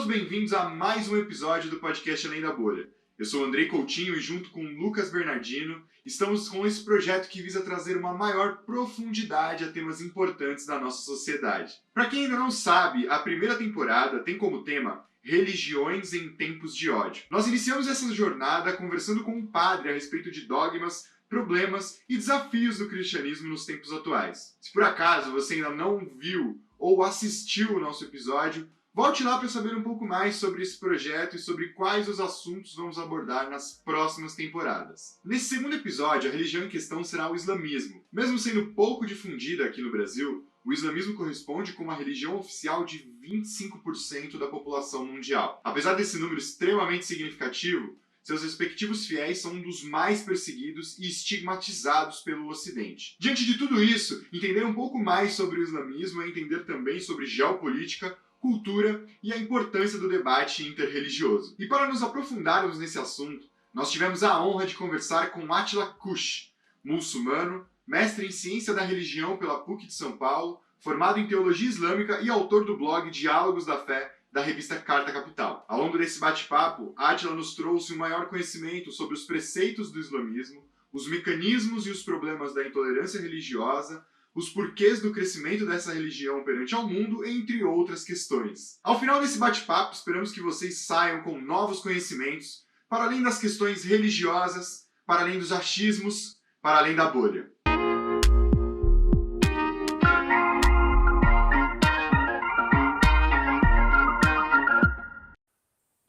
todos bem-vindos a mais um episódio do podcast Além da Bolha. Eu sou o Andrei Coutinho e junto com o Lucas Bernardino estamos com esse projeto que visa trazer uma maior profundidade a temas importantes da nossa sociedade. Para quem ainda não sabe, a primeira temporada tem como tema Religiões em Tempos de Ódio. Nós iniciamos essa jornada conversando com um padre a respeito de dogmas, problemas e desafios do cristianismo nos tempos atuais. Se por acaso você ainda não viu ou assistiu o nosso episódio, volte lá para saber um pouco mais sobre esse projeto e sobre quais os assuntos vamos abordar nas próximas temporadas. Nesse segundo episódio, a religião em questão será o islamismo. Mesmo sendo pouco difundida aqui no Brasil, o islamismo corresponde com uma religião oficial de 25% da população mundial. Apesar desse número extremamente significativo, seus respectivos fiéis são um dos mais perseguidos e estigmatizados pelo Ocidente. Diante de tudo isso, entender um pouco mais sobre o islamismo é entender também sobre geopolítica, cultura e a importância do debate interreligioso. E para nos aprofundarmos nesse assunto, nós tivemos a honra de conversar com Atila Kush, muçulmano, mestre em ciência da religião pela PUC de São Paulo, formado em teologia islâmica e autor do blog Diálogos da Fé, da revista Carta Capital. Ao longo desse bate-papo, Atila nos trouxe um maior conhecimento sobre os preceitos do islamismo, os mecanismos e os problemas da intolerância religiosa, os porquês do crescimento dessa religião perante ao mundo, entre outras questões. Ao final desse bate-papo, esperamos que vocês saiam com novos conhecimentos, para além das questões religiosas, para além dos achismos, para além da bolha.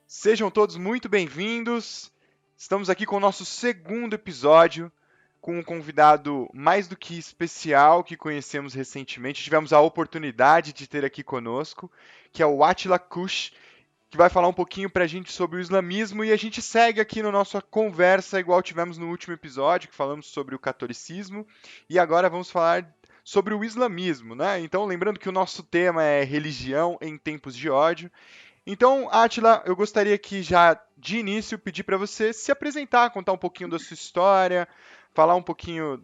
Sejam todos muito bem-vindos. Estamos aqui com o nosso segundo episódio, com um convidado mais do que especial que conhecemos recentemente. Tivemos a oportunidade de ter aqui conosco, que é o Atila Kush, que vai falar um pouquinho pra gente sobre o islamismo, e a gente segue aqui na nossa conversa, igual tivemos no último episódio, que falamos sobre o catolicismo, e agora vamos falar sobre o islamismo, né? Então, lembrando que o nosso tema é religião em tempos de ódio. Então, Atila, eu gostaria que já de início pedir para você se apresentar, contar um pouquinho da sua história, falar um pouquinho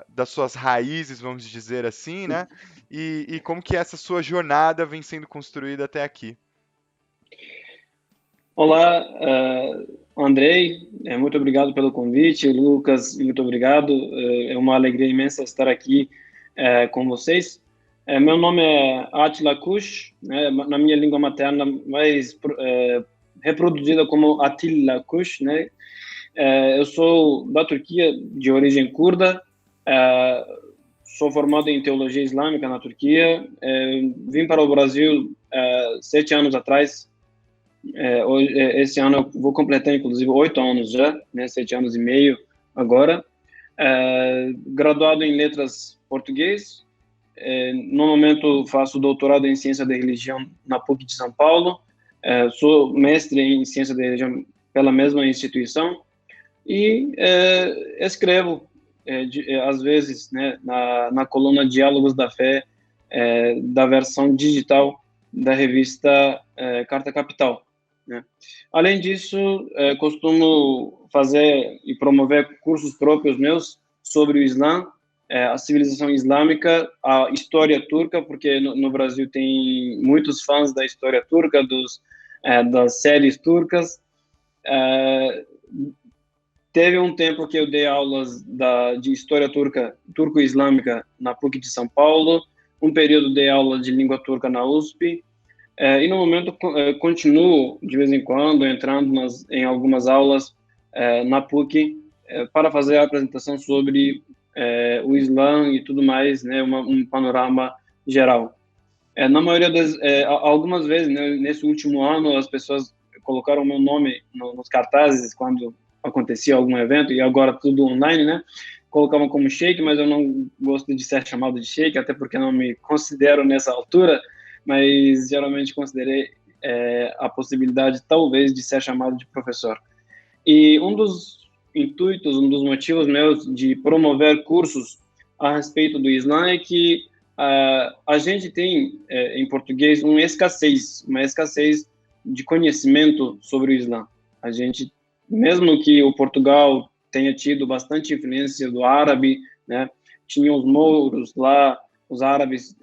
das suas raízes, vamos dizer assim, né? E como que essa sua jornada vem sendo construída até aqui. Olá, Andrei, muito obrigado pelo convite. Lucas, muito obrigado. É uma alegria imensa estar aqui com vocês. Meu nome é Atila Kush, né, na minha língua materna, mais reproduzida como Atilla Kush, né? Eu sou da Turquia, de origem curda, sou formado em teologia islâmica na Turquia, vim para o Brasil 7 anos atrás. Esse ano eu vou completar, inclusive, 8 anos já, né, 7 anos e meio agora. Graduado em letras português. No momento faço doutorado em ciência da religião na PUC de São Paulo. Sou mestre em ciência da religião pela mesma instituição e escrevo às vezes, né, na coluna Diálogos da Fé, da versão digital da revista Carta Capital, né? Além disso, costumo fazer e promover cursos próprios meus sobre o Islã, a civilização islâmica, a história turca, porque no Brasil tem muitos fãs da história turca, das séries turcas. Teve um tempo que eu dei aulas de história turco-islâmica na PUC de São Paulo, um período dei aula de língua turca na USP, e no momento continuo, de vez em quando, entrando em algumas aulas na PUC para fazer a apresentação sobre o Islã e tudo mais, né, um panorama geral. Na maioria algumas vezes, né, nesse último ano, as pessoas colocaram meu nome nos cartazes quando acontecia algum evento, e agora tudo online, né, colocavam como sheik, mas eu não gosto de ser chamado de sheik, até porque não me considero nessa altura, mas geralmente considerei a possibilidade, talvez, de ser chamado de professor. E um dos intuitos, um dos motivos meus de promover cursos a respeito do Islã é que a gente tem, em português, uma escassez de conhecimento sobre o Islã. A gente, mesmo que o Portugal tenha tido bastante influência do árabe, né, tinha os mouros lá, os árabes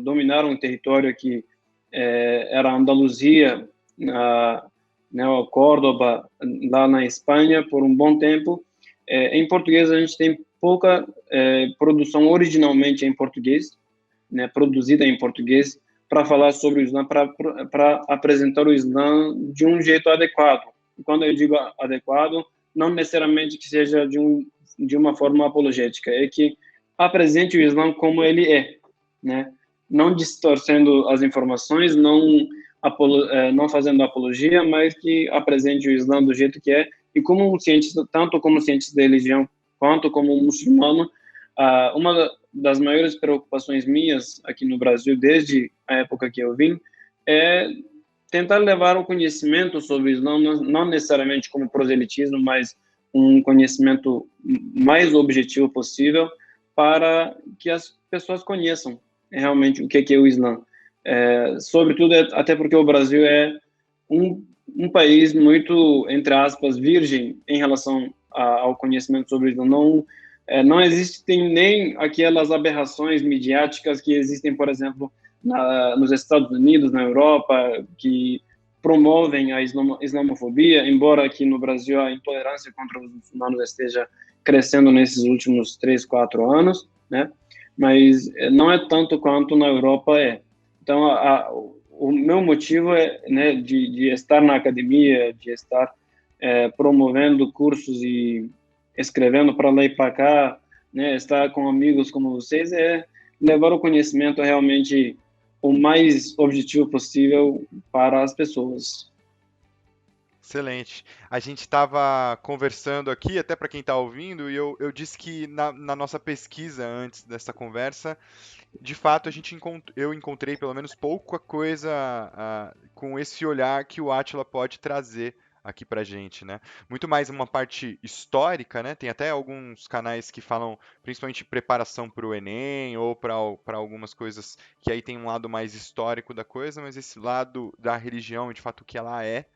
dominaram um território que era a Andaluzia, né, Córdoba, lá na Espanha, por um bom tempo. Em português, a gente tem pouca produção originalmente em português, né, produzida em português, para falar sobre o Islã, para apresentar o Islã de um jeito adequado. E quando eu digo adequado, não necessariamente que seja de uma forma apologética, é que apresente o Islã como ele é, né? Não distorcendo as informações, não fazendo apologia, mas que apresente o Islã do jeito que é. E como um cientista, tanto como cientista da religião, quanto como um muçulmano, uma das maiores preocupações minhas aqui no Brasil, desde a época que eu vim, é tentar levar o conhecimento sobre o Islã, não necessariamente como proselitismo, mas um conhecimento mais objetivo possível, para que as pessoas conheçam realmente o que é o Islã. Sobretudo, até porque o Brasil é um país muito, entre aspas, virgem em relação ao conhecimento sobre o Islã. Não existem nem aquelas aberrações midiáticas que existem, por exemplo, nos Estados Unidos, na Europa, que promovem a islamofobia, embora aqui no Brasil a intolerância contra os muçulmanos esteja crescendo nesses últimos 3, 4 anos, né? Mas não é tanto quanto na Europa é. Então, o meu motivo é, né, de estar na academia, de estar promovendo cursos e escrevendo para lá e para cá, né, estar com amigos como vocês, é levar o conhecimento realmente o mais objetivo possível para as pessoas. Excelente. A gente estava conversando aqui, até para quem está ouvindo, e eu disse que na nossa pesquisa antes dessa conversa, de fato eu encontrei pelo menos pouca coisa com esse olhar que o Átila pode trazer aqui pra gente, né? Muito mais uma parte histórica, né? Tem até alguns canais que falam principalmente preparação para o Enem ou para algumas coisas que aí tem um lado mais histórico da coisa, mas esse lado da religião, de fato, o que ela é,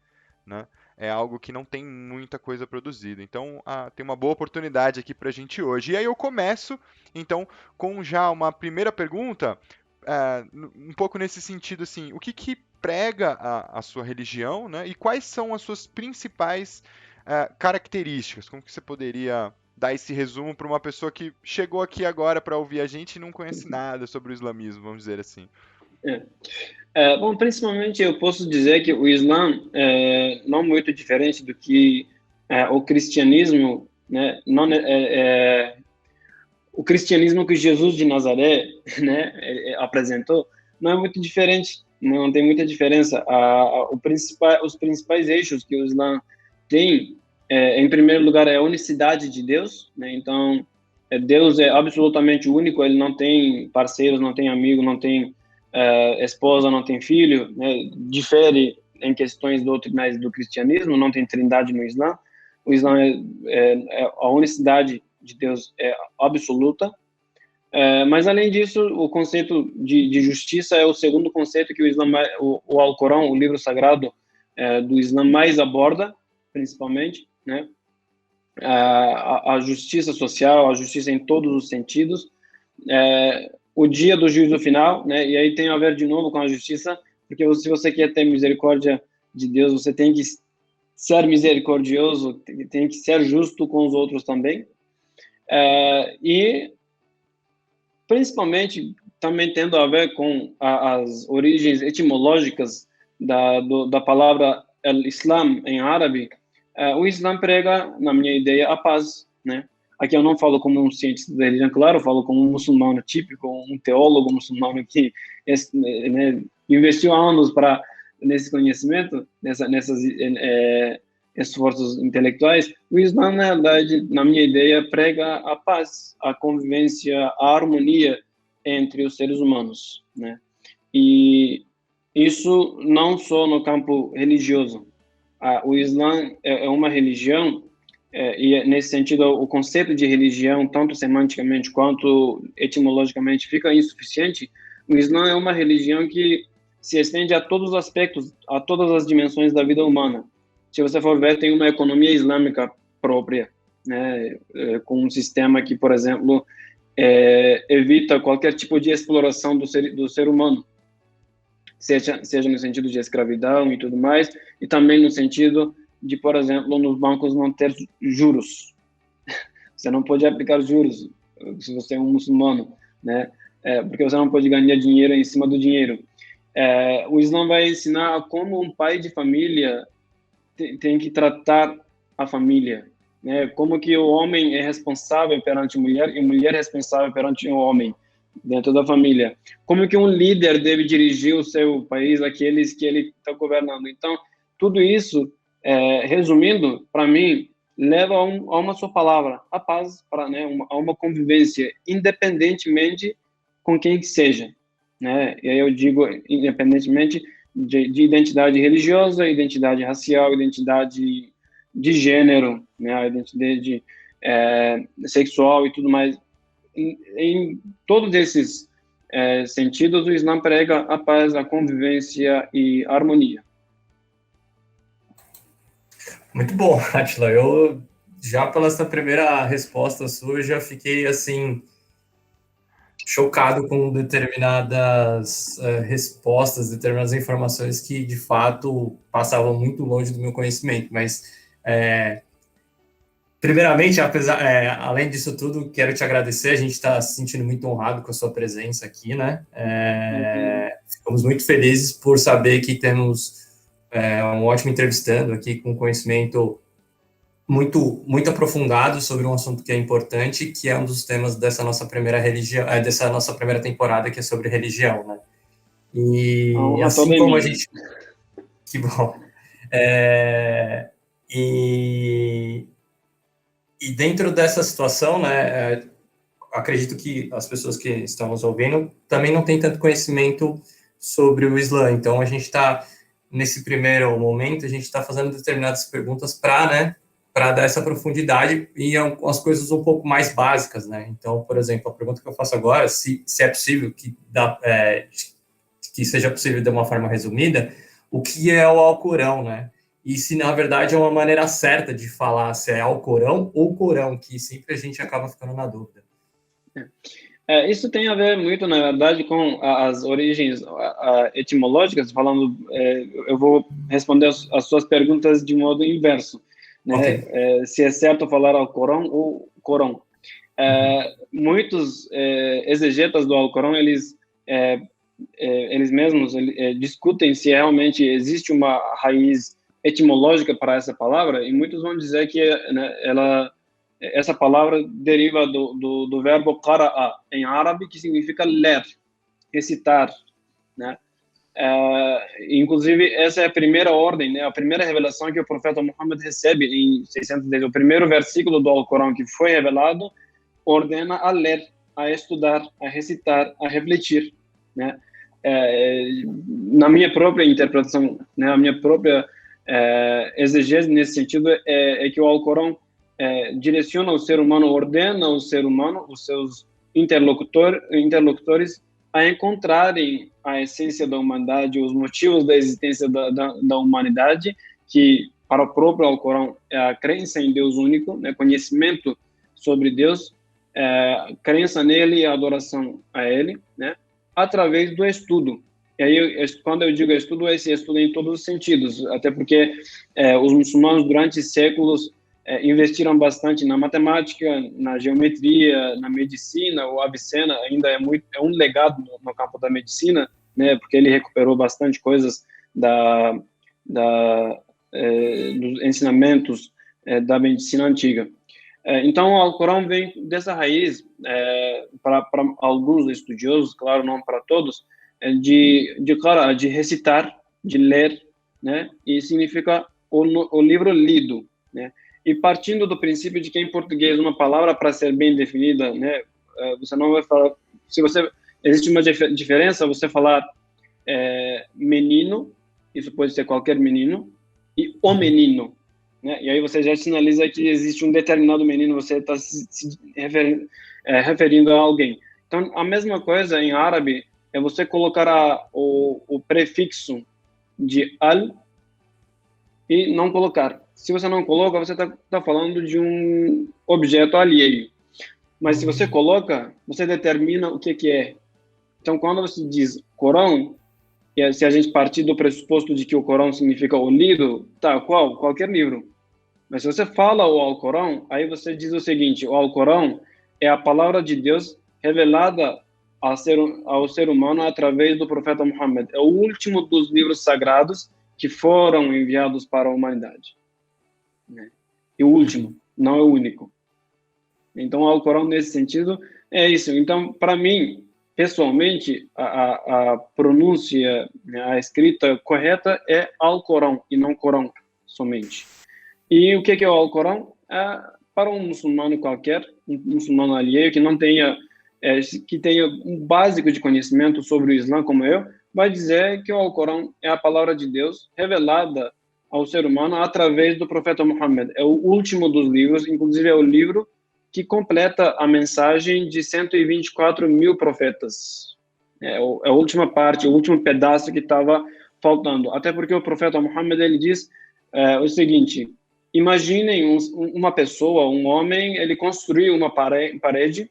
né? É algo que não tem muita coisa produzida. Então, tem uma boa oportunidade aqui para a gente hoje. E aí eu começo, então, com já uma primeira pergunta, um pouco nesse sentido, assim, o que prega a sua religião, né? E quais são as suas principais características? Como que você poderia dar esse resumo para uma pessoa que chegou aqui agora para ouvir a gente e não conhece nada sobre o islamismo, vamos dizer assim? Bom, principalmente eu posso dizer que o Islã é não muito diferente do que o cristianismo, né? Não, o cristianismo que Jesus de Nazaré, né, apresentou, não é muito diferente, não tem muita diferença. Os principais eixos que o Islã tem, em primeiro lugar, é a unicidade de Deus, né? Então, Deus é absolutamente único, ele não tem parceiros, não tem amigo, não tem esposa, não tem filho, né? Difere em questões doutrinais do cristianismo, não tem trindade no Islã. O Islã é a unicidade de Deus é absoluta, mas além disso, o conceito de justiça é o segundo conceito que o Islã, o Alcorão, o livro sagrado do Islã, mais aborda, principalmente, né? A justiça social, a justiça em todos os sentidos, o dia do juízo final, né? E aí tem a ver de novo com a justiça, porque se você quer ter misericórdia de Deus, você tem que ser misericordioso, tem que ser justo com os outros também. E principalmente também tendo a ver com as origens etimológicas da palavra Islam em árabe. O Islã prega, na minha ideia, a paz, né? Aqui eu não falo como um cientista da religião, claro, eu falo como um muçulmano típico, um teólogo muçulmano que, né, investiu anos nesse conhecimento, nessas esforços intelectuais. O Islã, na verdade, na minha ideia, prega a paz, a convivência, a harmonia entre os seres humanos, né? E isso não só no campo religioso. O Islã é uma religião, e nesse sentido o conceito de religião, tanto semanticamente quanto etimologicamente, fica insuficiente. O Islã é uma religião que se estende a todos os aspectos, a todas as dimensões da vida humana. Se você for ver, tem uma economia islâmica própria, né, com um sistema que, por exemplo, evita qualquer tipo de exploração do ser humano. seja no sentido de escravidão e tudo mais, e também no sentido de, por exemplo, nos bancos não ter juros. Você não pode aplicar juros se você é um muçulmano, né? Porque você não pode ganhar dinheiro em cima do dinheiro. O Islã vai ensinar como um pai de família tem que tratar a família, né? Como que o homem é responsável perante a mulher e a mulher é responsável perante o homem dentro da família. Como que um líder deve dirigir o seu país, aqueles que ele está governando. Então, tudo isso, resumindo, para mim, leva a uma só palavra, a paz, a uma convivência, independentemente com quem que seja, né? E aí eu digo, independentemente de identidade religiosa, identidade racial, identidade de gênero, né? A identidade sexual e tudo mais. Em todos esses sentidos, o Islã prega a paz, a convivência e a harmonia. Muito bom, Átila. Eu, já pela essa primeira resposta sua, já fiquei, assim, chocado com determinadas respostas, determinadas informações que, de fato, passavam muito longe do meu conhecimento. Mas, primeiramente, além disso tudo, quero te agradecer. A gente está se sentindo muito honrado com a sua presença aqui, né? Ficamos muito felizes por saber que temos um ótimo entrevistando aqui com conhecimento muito, muito aprofundado sobre um assunto que é importante, que é um dos temas dessa nossa primeira dessa nossa primeira temporada, que é sobre religião, né? E assim como a gente... Que bom. E dentro dessa situação, né, acredito que as pessoas que estão nos ouvindo também não têm tanto conhecimento sobre o Islã. Então, a gente está, nesse primeiro momento, a gente está fazendo determinadas perguntas para dar essa profundidade e as coisas um pouco mais básicas, né? Então, por exemplo, a pergunta que eu faço agora, se é possível que seja possível de uma forma resumida, o que é o Alcorão, né? E se, na verdade, é uma maneira certa de falar se é Alcorão ou Corão, que sempre a gente acaba ficando na dúvida. Isso tem a ver muito, na verdade, com as origens etimológicas. Falando, eu vou responder as suas perguntas de modo inverso, né? Okay. Se é certo falar Alcorão ou Corão. Muitos exegetas do Alcorão, eles mesmos discutem se realmente existe uma raiz etimológica para essa palavra, e muitos vão dizer que essa palavra deriva do verbo qara'a, em árabe, que significa ler, recitar, né? Inclusive, essa é a primeira ordem, né? A primeira revelação que o profeta Muhammad recebe em 610. O primeiro versículo do Alcorão que foi revelado ordena a ler, a estudar, a recitar, a refletir, né? Na minha própria interpretação, né? A minha própria exegese nesse sentido é que o Alcorão direciona o ser humano, ordena o ser humano, os seus interlocutores, a encontrarem a essência da humanidade, os motivos da existência da humanidade, que para o próprio Alcorão é a crença em Deus único, né, conhecimento sobre Deus, crença nele e adoração a ele, né, através do estudo. E aí, quando eu digo estudo, esse estudo em todos os sentidos, até porque os muçulmanos, durante séculos, investiram bastante na matemática, na geometria, na medicina. O Avicena ainda é um legado no campo da medicina, né, porque ele recuperou bastante coisas dos ensinamentos da medicina antiga. Então, o Alcorão vem dessa raiz, para alguns estudiosos, claro, não para todos, de recitar, de ler, né, e significa o livro lido, né. E partindo do princípio de que em português uma palavra, para ser bem definida, né, você não vai falar, existe uma diferença você falar menino, isso pode ser qualquer menino, e o menino, né? E aí você já sinaliza que existe um determinado menino, você está se referindo a alguém. Então, a mesma coisa em árabe é você colocar o prefixo de al e não colocar. Se você não coloca, você está falando de um objeto alheio. Mas se você coloca, você determina o que é. Então, quando você diz Corão, E se a gente partir do pressuposto de que o Corão significa o livro, tá, qualquer livro. Mas se você fala o Alcorão, aí você diz o seguinte: o Alcorão é a palavra de Deus revelada ao ser humano através do profeta Muhammad. É o último dos livros sagrados que foram enviados para a humanidade. Né? E o último, não é o único. Então, o Alcorão, nesse sentido, é isso. Então, para mim, pessoalmente, a pronúncia, a escrita correta é Alcorão e não Corão somente. E o que é o Alcorão? Para um muçulmano qualquer, um muçulmano alheio que não tenha, que tenha um básico de conhecimento sobre o Islã como eu, vai dizer que o Alcorão é a palavra de Deus revelada ao ser humano através do profeta Muhammad. É o último dos livros, inclusive é o livro que completa a mensagem de 124 mil profetas. É a última parte, o último pedaço que estava faltando. Até porque o profeta Muhammad, ele diz o seguinte: imaginem uma pessoa, um homem, ele construiu uma parede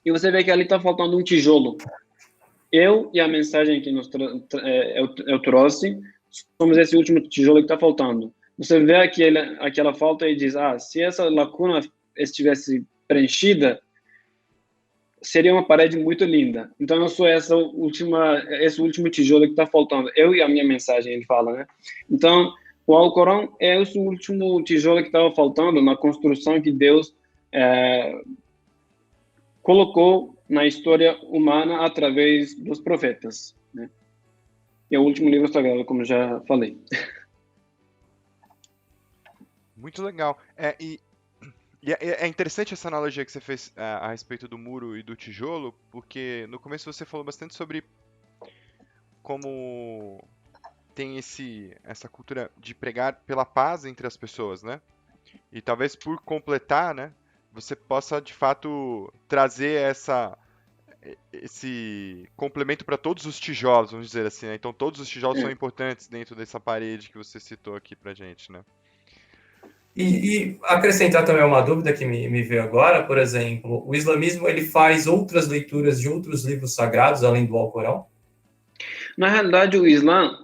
e você vê que ali está faltando um tijolo. Eu e a mensagem que eu trouxe somos esse último tijolo que está faltando. Você vê aquela falta e diz: se essa lacuna estivesse preenchida, seria uma parede muito linda. Então eu sou esse último tijolo que está faltando. Eu e a minha mensagem, ele fala, né? Então o Alcorão é esse último tijolo que estava faltando na construção que Deus colocou na história humana através dos profetas, né? E é o último livro sagrado, como já falei. Muito legal. É interessante essa analogia que você fez a respeito do muro e do tijolo, porque no começo você falou bastante sobre como tem essa cultura de pregar pela paz entre as pessoas, né? E talvez por completar, né, você possa de fato trazer esse complemento para todos os tijolos, vamos dizer assim, né? Então todos os tijolos são importantes dentro dessa parede que você citou aqui pra gente, né? E acrescentar também uma dúvida que me veio agora, por exemplo, o islamismo ele faz outras leituras de outros livros sagrados além do Alcorão? Na realidade, o Islã,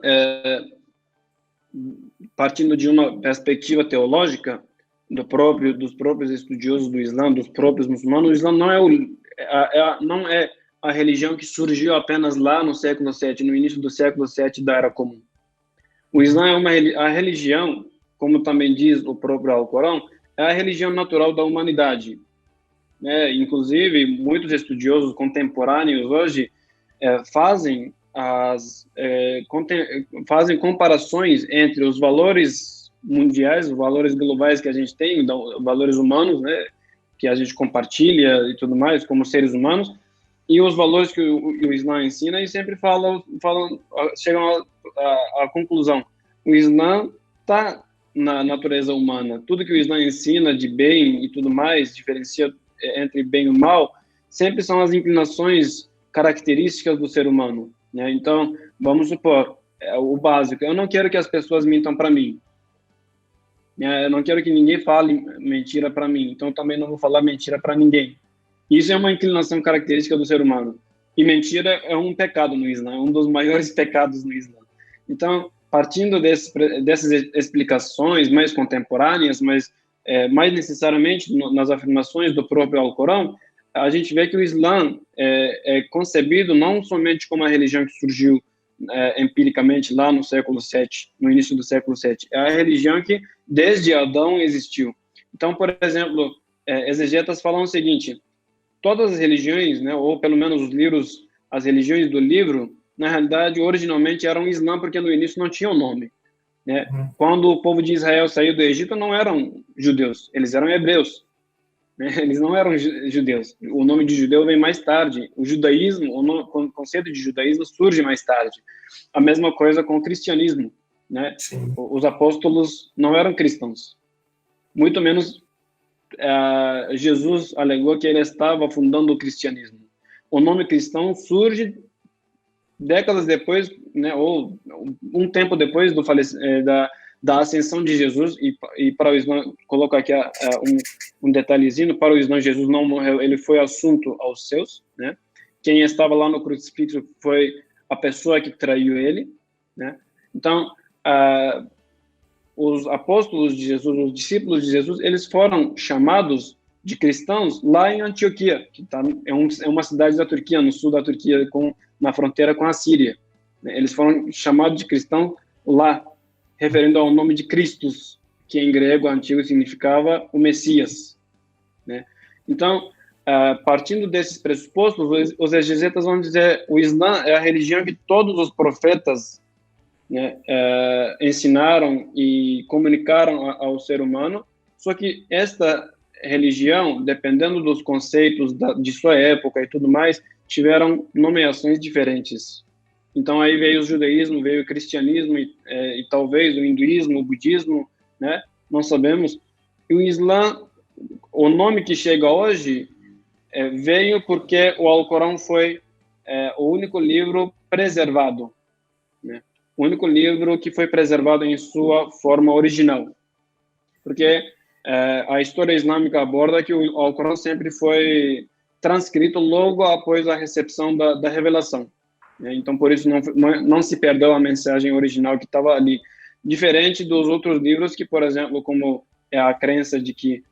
partindo de uma perspectiva teológica dos próprios estudiosos do Islã, dos próprios muçulmanos, o Islã não é a religião que surgiu apenas lá no século VII, no início do século VII da Era Comum. O Islã é a religião, como também diz o próprio Alcorão, é a religião natural da humanidade. Inclusive, muitos estudiosos contemporâneos hoje fazem comparações entre os valores mundiais, os valores globais que a gente tem, valores humanos, né, que a gente compartilha e tudo mais, como seres humanos, e os valores que o Islã ensina, e sempre chegam à conclusão: o Islã está na natureza humana. Tudo que o Islã ensina de bem e tudo mais, diferencia entre bem e mal, sempre são as inclinações características do ser humano, né? Então, vamos supor, o básico: eu não quero que as pessoas mintam para mim. Eu não quero que ninguém fale mentira para mim, então também não vou falar mentira para ninguém. Isso é uma inclinação característica do ser humano. E mentira é um pecado no Islã, é um dos maiores pecados no Islã. Então, partindo dessas explicações mais contemporâneas, mas mais necessariamente nas afirmações do próprio Alcorão, a gente vê que o Islã é concebido não somente como a religião que surgiu empiricamente lá no século VII, no início do século VII, é a religião que desde Adão existiu. Então, por exemplo, exegetas falam o seguinte: todas as religiões, né, ou pelo menos as religiões do livro, na realidade, originalmente eram Islã, porque no início não tinham nome, né? Quando o povo de Israel saiu do Egito, não eram judeus, eles eram hebreus, né? Eles não eram judeus. O nome de judeu vem mais tarde. O judaísmo, o conceito de judaísmo surge mais tarde. A mesma coisa com o cristianismo, né? Os apóstolos não eram cristãos, muito menos Jesus alegou que ele estava fundando o cristianismo. O nome cristão surge décadas depois, né, ou um tempo depois da ascensão de Jesus, e para o Islã, coloco aqui um detalhezinho: para o Islã, Jesus não morreu, ele foi assunto aos seus, né? Quem estava lá no crucifixo foi a pessoa que traiu ele, né? Então, os apóstolos de Jesus, os discípulos de Jesus, eles foram chamados de cristãos lá em Antioquia, que é uma cidade da Turquia, no sul da Turquia, na fronteira com a Síria. Eles foram chamados de cristãos lá, referindo ao nome de Christus, que em grego antigo significava o Messias, né? Então, partindo desses pressupostos, os exegetas vão dizer o Islã é a religião que todos os profetas, né, ensinaram e comunicaram ao ser humano, só que esta religião, dependendo dos conceitos de sua época e tudo mais, tiveram nomeações diferentes. Então aí veio o judaísmo, veio o cristianismo e talvez o hinduísmo, o budismo, né? Não sabemos. E o Islã, o nome que chega hoje veio porque o Alcorão foi o único livro preservado, né? O único livro que foi preservado em sua forma original. Porque a história islâmica aborda que o Alcorão sempre foi transcrito logo após a recepção da revelação. Então, por isso, não se perdeu a mensagem original que estava ali. Diferente dos outros livros que, por exemplo, como é a crença de que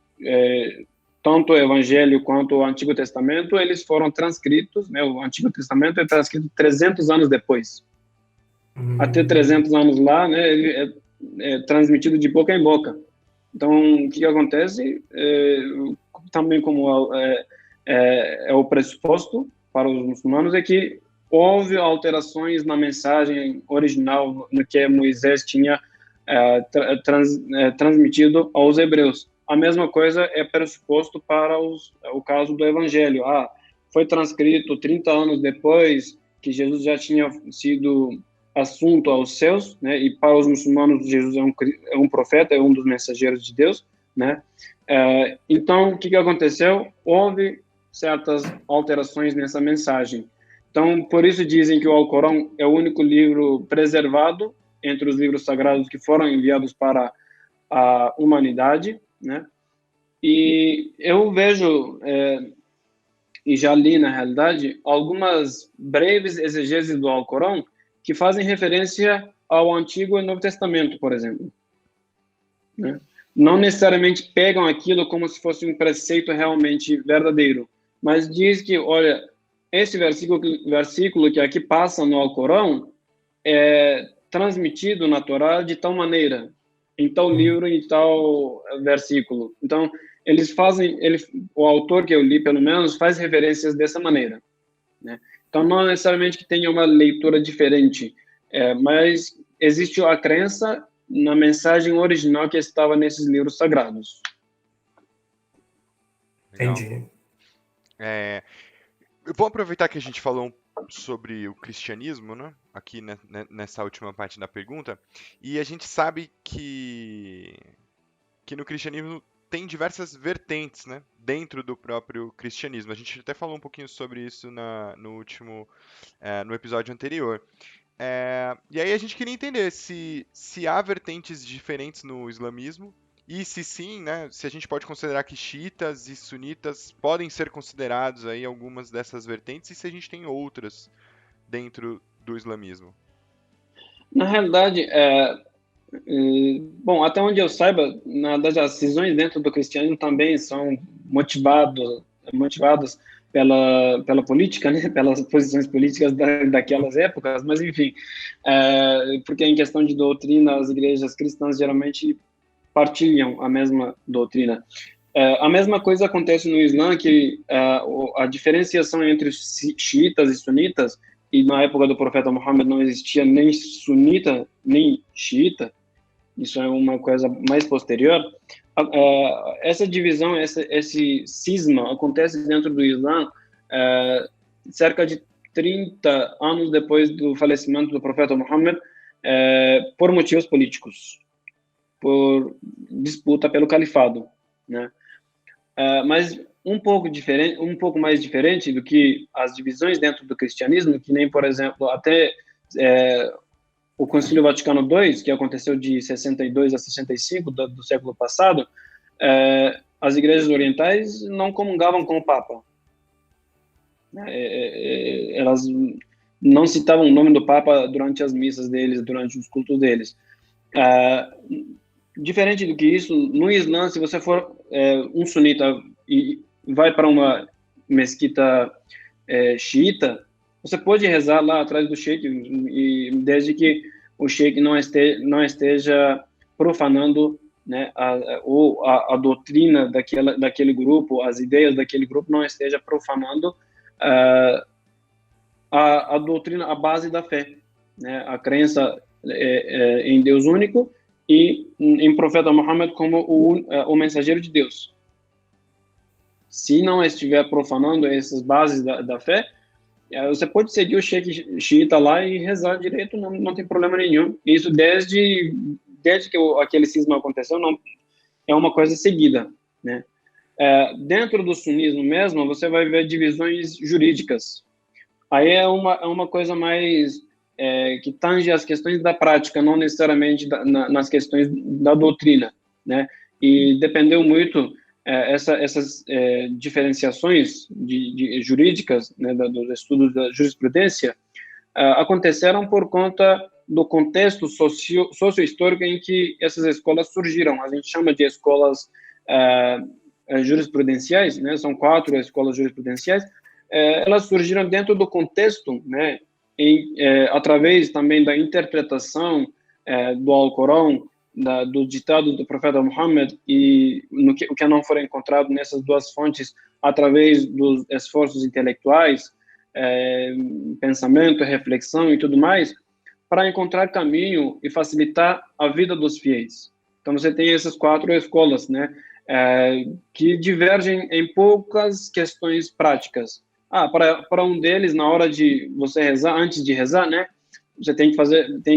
tanto o Evangelho quanto o Antigo Testamento, eles foram transcritos, né? O Antigo Testamento é transcrito 300 anos depois. Até 300 anos lá, né, ele é transmitido de boca em boca. Então, o que acontece, também como é o pressuposto para os muçulmanos, é que houve alterações na mensagem original no que Moisés tinha transmitido aos hebreus. A mesma coisa é pressuposto para o caso do Evangelho. Foi transcrito 30 anos depois que Jesus já tinha sido assunto aos céus, né? E para os muçulmanos Jesus é um profeta, é um dos mensageiros de Deus, né? Então, o que aconteceu? Houve certas alterações nessa mensagem. Então, por isso dizem que o Alcorão é o único livro preservado entre os livros sagrados que foram enviados para a humanidade, né? E eu vejo, e já li na realidade, algumas breves exegeses do Alcorão que fazem referência ao Antigo e Novo Testamento, por exemplo, né? Não necessariamente pegam aquilo como se fosse um preceito realmente verdadeiro, mas diz que, olha, esse versículo que aqui passa no Alcorão é transmitido na Torá de tal maneira, em tal livro, em tal versículo. Então, o autor que eu li, pelo menos, faz referências dessa maneira, né? Então, não necessariamente que tenha uma leitura diferente, mas existe a crença na mensagem original que estava nesses livros sagrados. Legal. Entendi. Eu vou aproveitar que a gente falou sobre o cristianismo, né? Aqui nessa última parte da pergunta, e a gente sabe que no cristianismo tem diversas vertentes, né, dentro do próprio cristianismo. A gente até falou um pouquinho sobre isso no episódio anterior. E aí a gente queria entender se há vertentes diferentes no islamismo, e se sim, né, se a gente pode considerar que xiitas e sunitas podem ser considerados aí algumas dessas vertentes, e se a gente tem outras dentro do islamismo. Na realidade, bom, até onde eu saiba, na verdade, as cisões dentro do cristianismo também são motivadas pela política, né? Pelas posições políticas daquelas épocas, mas enfim, porque em questão de doutrina, as igrejas cristãs geralmente partilham a mesma doutrina. A mesma coisa acontece no Islã, que a diferenciação entre os xiitas e sunitas, e na época do profeta Muhammad não existia nem sunita, nem xiita, isso é uma coisa mais posterior. Essa divisão, esse cisma acontece dentro do Islã cerca de 30 anos depois do falecimento do profeta Muhammad, por motivos políticos, por disputa pelo califado, né? Mas um pouco mais diferente do que as divisões dentro do cristianismo, que nem, por exemplo, até o Concílio Vaticano II, que aconteceu de 62 a 65 do século passado, as igrejas orientais não comungavam com o Papa. Elas não citavam o nome do Papa durante as missas deles, durante os cultos deles. Diferente do que isso, no Islã, se você for um sunita e vai para uma mesquita xiita, você pode rezar lá atrás do sheik, e desde que o sheik não esteja profanando, né, a doutrina daquele grupo, as ideias daquele grupo, não esteja profanando a doutrina, a base da fé, né, a crença em Deus único e em profeta Muhammad como o mensageiro de Deus. Se não estiver profanando essas bases da fé, você pode seguir o sheik xiita lá e rezar direito, não tem problema nenhum. Isso desde que aquele cisma aconteceu, não é uma coisa seguida, né? Dentro do sunismo mesmo, você vai ver divisões jurídicas. Aí é uma coisa mais que tange as questões da prática, não necessariamente nas questões da doutrina, né? E dependeu muito essas diferenciações jurídicas, né, dos estudos da jurisprudência, aconteceram por conta do contexto socio-histórico em que essas escolas surgiram. A gente chama de escolas jurisprudenciais, né? São 4 escolas jurisprudenciais. Elas surgiram dentro do contexto, né, através também da interpretação do Alcorão, dos ditados do profeta Muhammad, e o que não for encontrado nessas 2 fontes, através dos esforços intelectuais, pensamento, reflexão e tudo mais, para encontrar caminho e facilitar a vida dos fiéis. Então você tem essas 4 escolas, né, que divergem em poucas questões práticas. Para um deles, na hora de você rezar, antes de rezar, né, você tem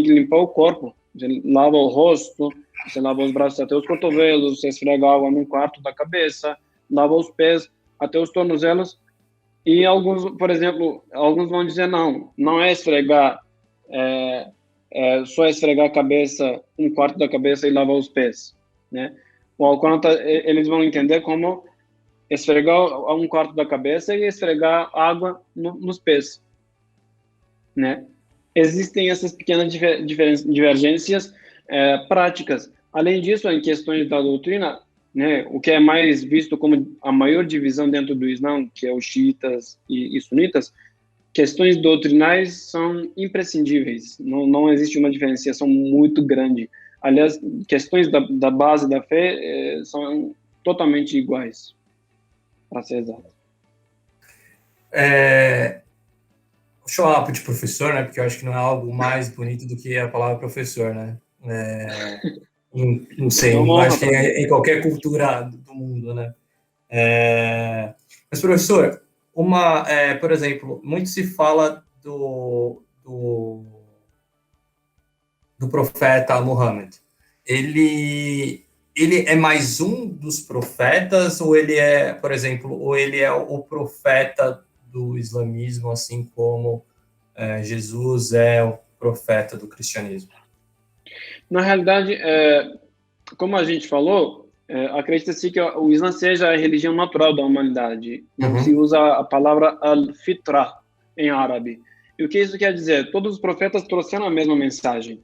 que limpar o corpo. Você lava o rosto, você lava os braços até os cotovelos, você esfrega água num quarto da cabeça, lava os pés até os tornozelos. E alguns, por exemplo, vão dizer não é esfregar, só esfregar a cabeça, um quarto da cabeça e lavar os pés, né? O Alcorão, eles vão entender como esfregar um quarto da cabeça e esfregar água nos pés, né? Existem essas pequenas divergências práticas. Além disso, em questões da doutrina, né, o que é mais visto como a maior divisão dentro do Islã, que é os xiitas e sunitas, questões doutrinais são imprescindíveis. Não existe uma diferenciação muito grande. Aliás, questões da base da fé são totalmente iguais, para ser exato. Deixa eu falar de professor, né? Porque eu acho que não é algo mais bonito do que a palavra professor, né? Não sei, acho que em qualquer cultura do mundo, né? Mas, professor, por exemplo, muito se fala do profeta Muhammad. Ele é mais um dos profetas, ou ele é, por exemplo, o profeta do islamismo, assim como Jesus é o profeta do cristianismo? Na realidade, como a gente falou, acredita-se que o Islã seja a religião natural da humanidade. Não se usa a palavra al-fitra em árabe. E o que isso quer dizer? Todos os profetas trouxeram a mesma mensagem.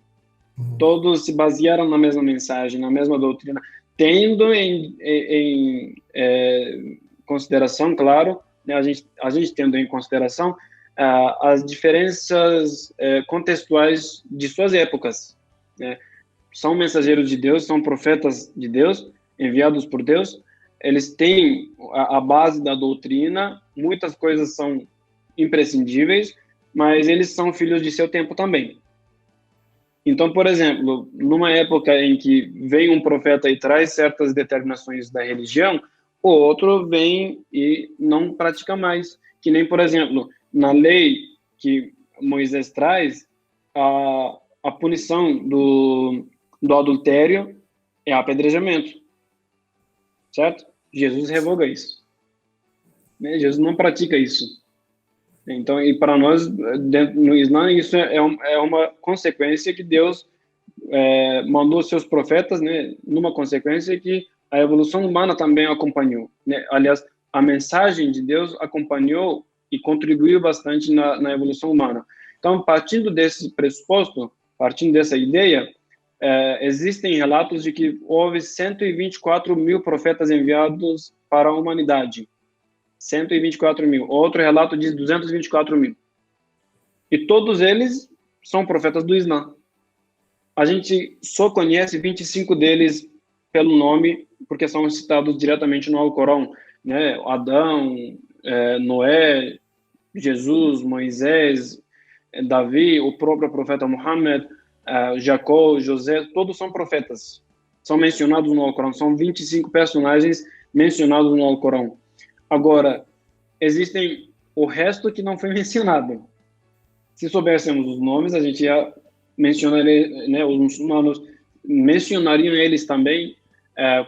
Todos se basearam na mesma mensagem, na mesma doutrina, tendo em consideração, claro, né, a gente tendo em consideração as diferenças contextuais de suas épocas, né? São mensageiros de Deus, são profetas de Deus, enviados por Deus. Eles têm a base da doutrina, muitas coisas são imprescindíveis, mas eles são filhos de seu tempo também. Então, por exemplo, numa época em que vem um profeta e traz certas determinações da religião, o outro vem e não pratica mais. Que nem, por exemplo, na lei que Moisés traz, a punição do adultério é apedrejamento, certo? Jesus revoga isso, né? Jesus não pratica isso. Então, e para nós, no Islã, isso é uma consequência que Deus mandou seus profetas, né? Numa consequência que a evolução humana também acompanhou, né? Aliás, a mensagem de Deus acompanhou e contribuiu bastante na evolução humana. Então, partindo desse pressuposto, partindo dessa ideia, existem relatos de que houve 124 mil profetas enviados para a humanidade. 124 mil. Outro relato diz 224 mil. E todos eles são profetas do Islã. A gente só conhece 25 deles pelo nome, porque são citados diretamente no Alcorão, né? Adão, Noé, Jesus, Moisés, Davi, o próprio profeta Muhammad, Jacó, José, todos são profetas. São mencionados no Alcorão. São 25 personagens mencionados no Alcorão. Agora, existem o resto que não foi mencionado. Se soubéssemos os nomes, a gente ia mencionar, né, os muçulmanos mencionariam eles também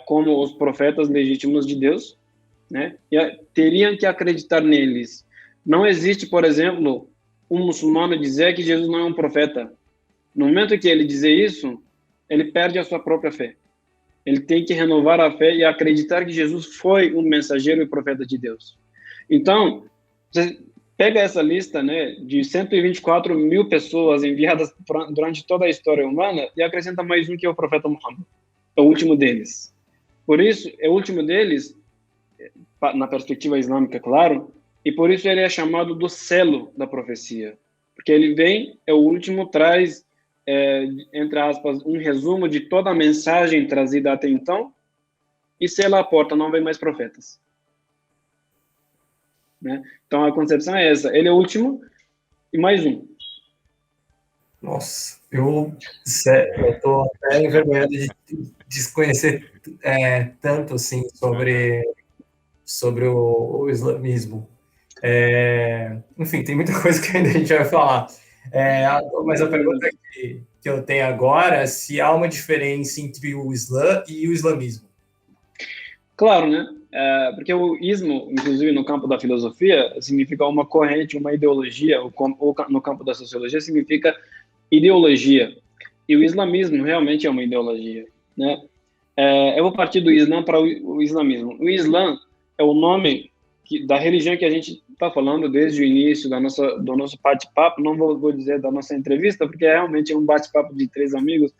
como os profetas legítimos de Deus, né? E teriam que acreditar neles. Não existe, por exemplo, um muçulmano dizer que Jesus não é um profeta. No momento que ele dizer isso, ele perde a sua própria fé. Ele tem que renovar a fé e acreditar que Jesus foi um mensageiro e profeta de Deus. Então, você pega essa lista, né, de 124 mil pessoas enviadas durante toda a história humana e acrescenta mais um, que é o profeta Muhammad. É o último deles. Por isso, é o último deles, na perspectiva islâmica, claro, e por isso ele é chamado do selo da profecia. Porque ele vem, é o último, traz, entre aspas, um resumo de toda a mensagem trazida até então, e sela a porta, não vem mais profetas. Né? Então a concepção é essa, ele é o último e mais um. Nossa, eu estou até envergonhado de desconhecer tanto assim sobre o islamismo. Enfim, tem muita coisa que ainda a gente vai falar. Mas a pergunta que eu tenho agora é se há uma diferença entre o Islã e o islamismo. Claro, né? Porque o ismo, inclusive no campo da filosofia, significa uma corrente, uma ideologia, ou no campo da sociologia significa ideologia. E o islamismo realmente é uma ideologia, né? Eu vou partir do Islã para o islamismo. O Islã é o nome da religião que a gente está falando desde o início do nosso bate-papo. Não vou dizer da nossa entrevista, porque realmente é um bate-papo de três amigos.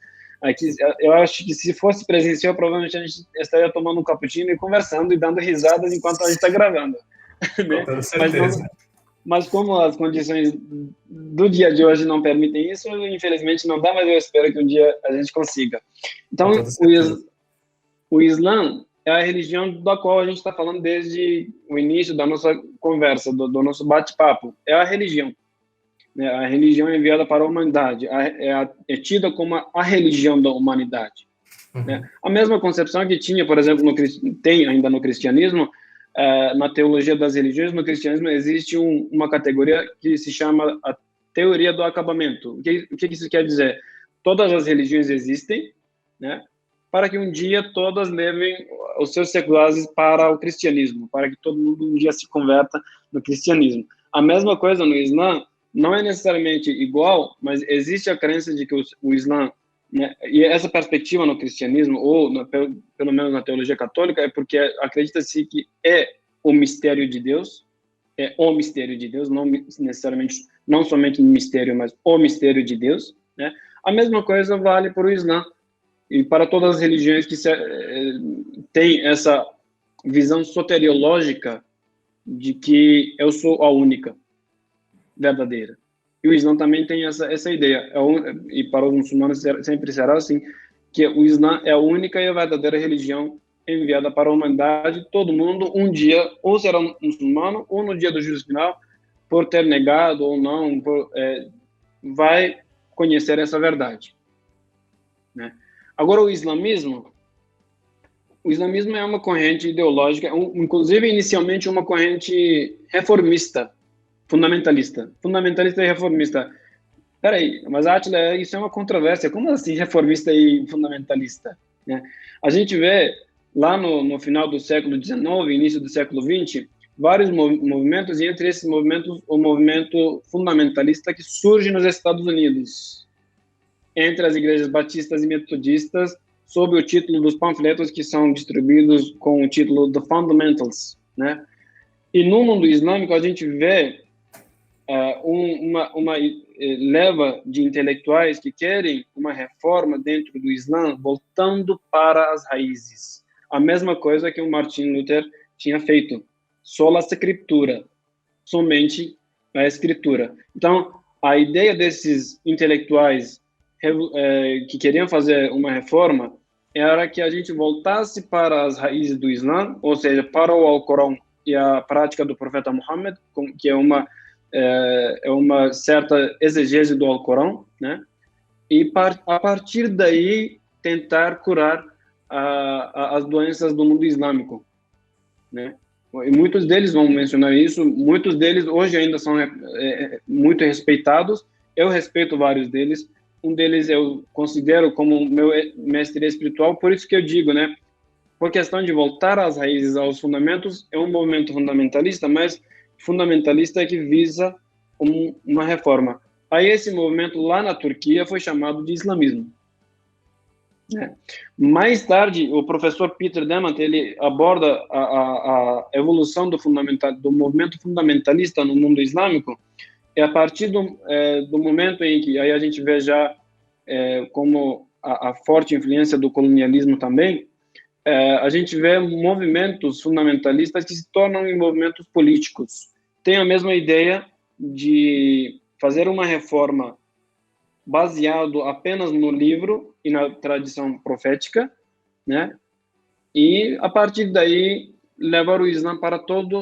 Aqui, eu acho que se fosse presencial, provavelmente a gente estaria tomando um cappuccino e conversando e dando risadas enquanto a gente está gravando. Né? Com certeza. Mas como as condições do dia de hoje não permitem isso, infelizmente não dá, mas eu espero que um dia a gente consiga. Então, o Islã é a religião da qual a gente está falando desde o início da nossa conversa, do nosso bate-papo. É a religião. Né? A religião enviada para a humanidade. É tida como a religião da humanidade. Uhum. Né? A mesma concepção que tinha, por exemplo, tem ainda no cristianismo, na teologia das religiões, no cristianismo existe uma categoria que se chama a teoria do acabamento. O que isso quer dizer? Todas as religiões existem, né, para que um dia todas levem os seus seculares para o cristianismo, para que todo mundo um dia se converta no cristianismo. A mesma coisa no Islã, não é necessariamente igual, mas existe a crença de que o Islã, né, e essa perspectiva no cristianismo, ou pelo menos na teologia católica, é porque acredita-se que é o mistério de Deus, não necessariamente, não somente o mistério, mas o mistério de Deus. Né? A mesma coisa vale para o Islã e para todas as religiões que têm essa visão soteriológica de que eu sou a única verdadeira. E o Islã também tem essa ideia, e para os muçulmanos sempre será assim, que o Islã é a única e a verdadeira religião enviada para a humanidade. Todo mundo um dia ou será muçulmano, ou no dia do juízo final, por ter negado ou não, vai conhecer essa verdade. Né? Agora, o islamismo é uma corrente ideológica, inclusive inicialmente uma corrente reformista, fundamentalista e reformista. Peraí, mas Átila, isso é uma controvérsia. Como assim reformista e fundamentalista? Né? A gente vê lá no final do século XIX, início do século XX, vários movimentos, e entre esses movimentos, o movimento fundamentalista que surge nos Estados Unidos, entre as igrejas batistas e metodistas, sob o título dos panfletos que são distribuídos com o título The Fundamentals. Né? E no mundo islâmico, a gente vê uma leva de intelectuais que querem uma reforma dentro do Islã, voltando para as raízes. A mesma coisa que o Martin Luther tinha feito, sola escritura, somente a escritura. Então, a ideia desses intelectuais que queriam fazer uma reforma era que a gente voltasse para as raízes do Islã, ou seja, para o Alcorão e a prática do profeta Muhammad, que é uma certa exegese do Alcorão, né? E a partir daí tentar curar as doenças do mundo islâmico, né? E muitos deles vão mencionar isso, muitos deles hoje ainda são muito respeitados, eu respeito vários deles, um deles eu considero como meu mestre espiritual, por isso que eu digo, né, por questão de voltar às raízes, aos fundamentos, é um movimento fundamentalista, mas fundamentalista que visa uma reforma. Aí esse movimento lá na Turquia foi chamado de islamismo. Mais tarde, o professor Peter Dement, ele aborda a evolução do movimento fundamentalista no mundo islâmico, e a partir do momento em que aí a gente vê já como a forte influência do colonialismo também, a gente vê movimentos fundamentalistas que se tornam em movimentos políticos. Tem a mesma ideia de fazer uma reforma baseado apenas no livro e na tradição profética, né? E a partir daí levar o Islã para toda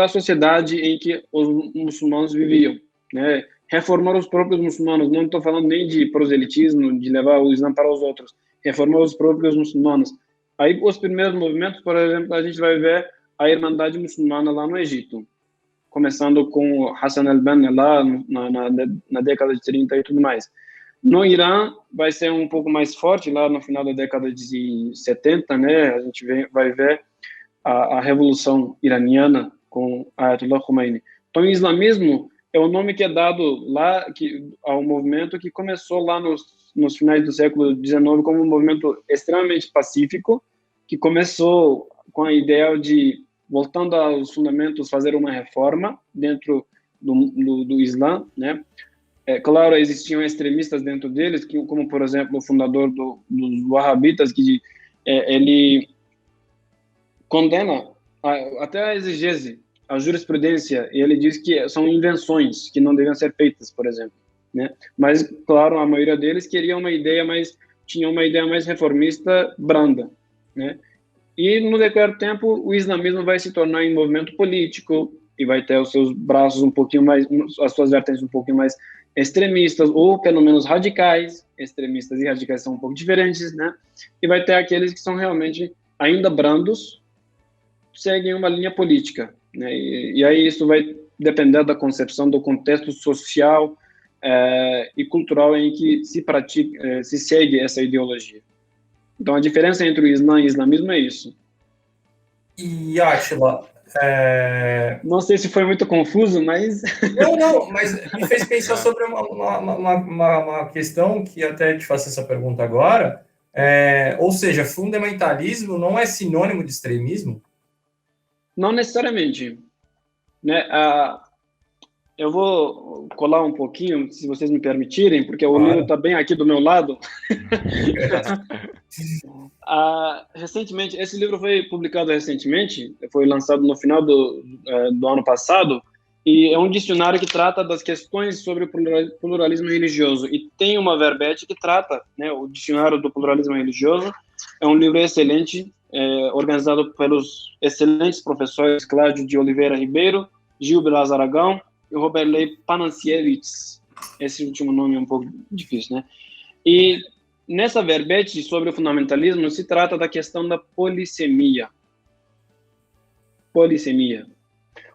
a sociedade em que os muçulmanos viviam, né? Reformar os próprios muçulmanos, não estou falando nem de proselitismo, de levar o Islã para os outros, reformar os próprios muçulmanos. Aí os primeiros movimentos, por exemplo, a gente vai ver a Irmandade Muçulmana lá no Egito, começando com Hassan al-Banna lá na década de 30 e tudo mais. No Irã, vai ser um pouco mais forte lá no final da década de 70, né? A gente vai ver a Revolução Iraniana com Ayatollah Khomeini. Então, o islamismo é o nome que é dado lá ao movimento que começou lá nos finais do século XIX como um movimento extremamente pacífico, que começou com a ideia de, voltando aos fundamentos, fazer uma reforma dentro do Islã, né? Claro, existiam extremistas dentro deles, como, por exemplo, o fundador dos Wahhabitas, que ele condena até a exegese, a jurisprudência, e ele diz que são invenções que não devem ser feitas, por exemplo, né? Mas, claro, a maioria deles tinha uma ideia mais reformista, branda, né? E, no decorrer do tempo, o islamismo vai se tornar um movimento político e vai ter os seus braços um pouquinho mais, as suas vertentes um pouquinho mais extremistas, ou pelo menos radicais. Extremistas e radicais são um pouco diferentes, né? E vai ter aqueles que são realmente ainda brandos, seguem uma linha política, né? E aí isso vai depender da concepção do contexto social e cultural em que se segue essa ideologia. Então, a diferença entre o Islã e o islamismo é isso. E, Átila... Não sei se foi muito confuso, mas... Não, mas me fez pensar sobre uma questão que até te faço essa pergunta agora. Ou seja, fundamentalismo não é sinônimo de extremismo? Não necessariamente, né? Eu vou colar um pouquinho, se vocês me permitirem, porque o livro está bem aqui do meu lado. Recentemente, esse livro foi publicado recentemente, foi lançado no final do ano passado, e é um dicionário que trata das questões sobre o pluralismo religioso, e tem uma verbete que trata, né, o dicionário do pluralismo religioso. É um livro excelente, organizado pelos excelentes professores Cláudio de Oliveira Ribeiro, Gil Blas Aragão e Roberley Panassiewicz. Esse último nome é um pouco difícil, né? E nessa verbete sobre o fundamentalismo se trata da questão da polissemia. Polissemia.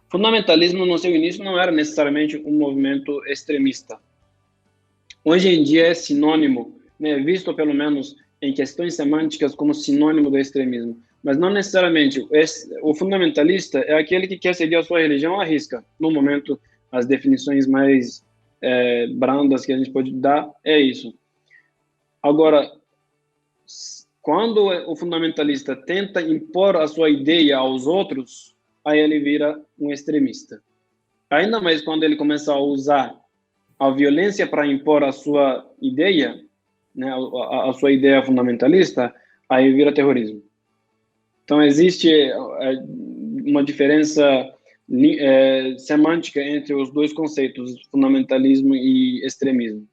Fundamentalismo, no seu início, não era necessariamente um movimento extremista. Hoje em dia é sinônimo, né, visto pelo menos em questões semânticas como sinônimo do extremismo. Mas não necessariamente. O fundamentalista é aquele que quer seguir a sua religião à risca. No momento, as definições mais brandas que a gente pode dar é isso. Agora, quando o fundamentalista tenta impor a sua ideia aos outros, aí ele vira um extremista. ainda mais quando ele começa a usar a violência para impor a sua ideia, né, a sua ideia fundamentalista, aí vira terrorismo. Então, existe uma diferença semântica entre os dois conceitos, fundamentalismo e extremismo.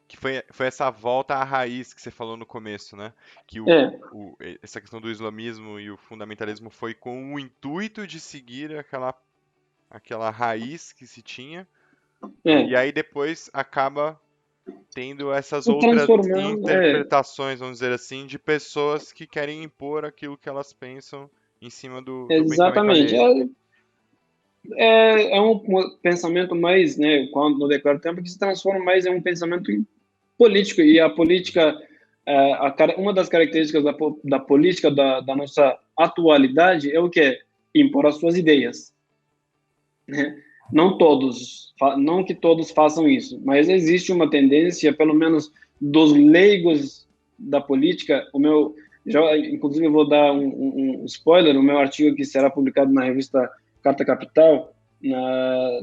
Que foi essa volta à raiz que você falou no começo, né? Que essa questão do islamismo e o fundamentalismo foi com o intuito de seguir aquela raiz que se tinha, e aí depois acaba tendo essas outras interpretações, vamos dizer assim, de pessoas que querem impor aquilo que elas pensam em cima do pensamento alheio. É um pensamento mais, né, quando no decorrer do tempo, que se transforma mais em um pensamento político, e a política, uma das características da política da nossa atualidade é o quê? Impor as suas ideias. Né? Não que todos façam isso, mas existe uma tendência, pelo menos dos leigos da política. Inclusive, eu vou dar um spoiler: o meu artigo, que será publicado na revista Carta Capital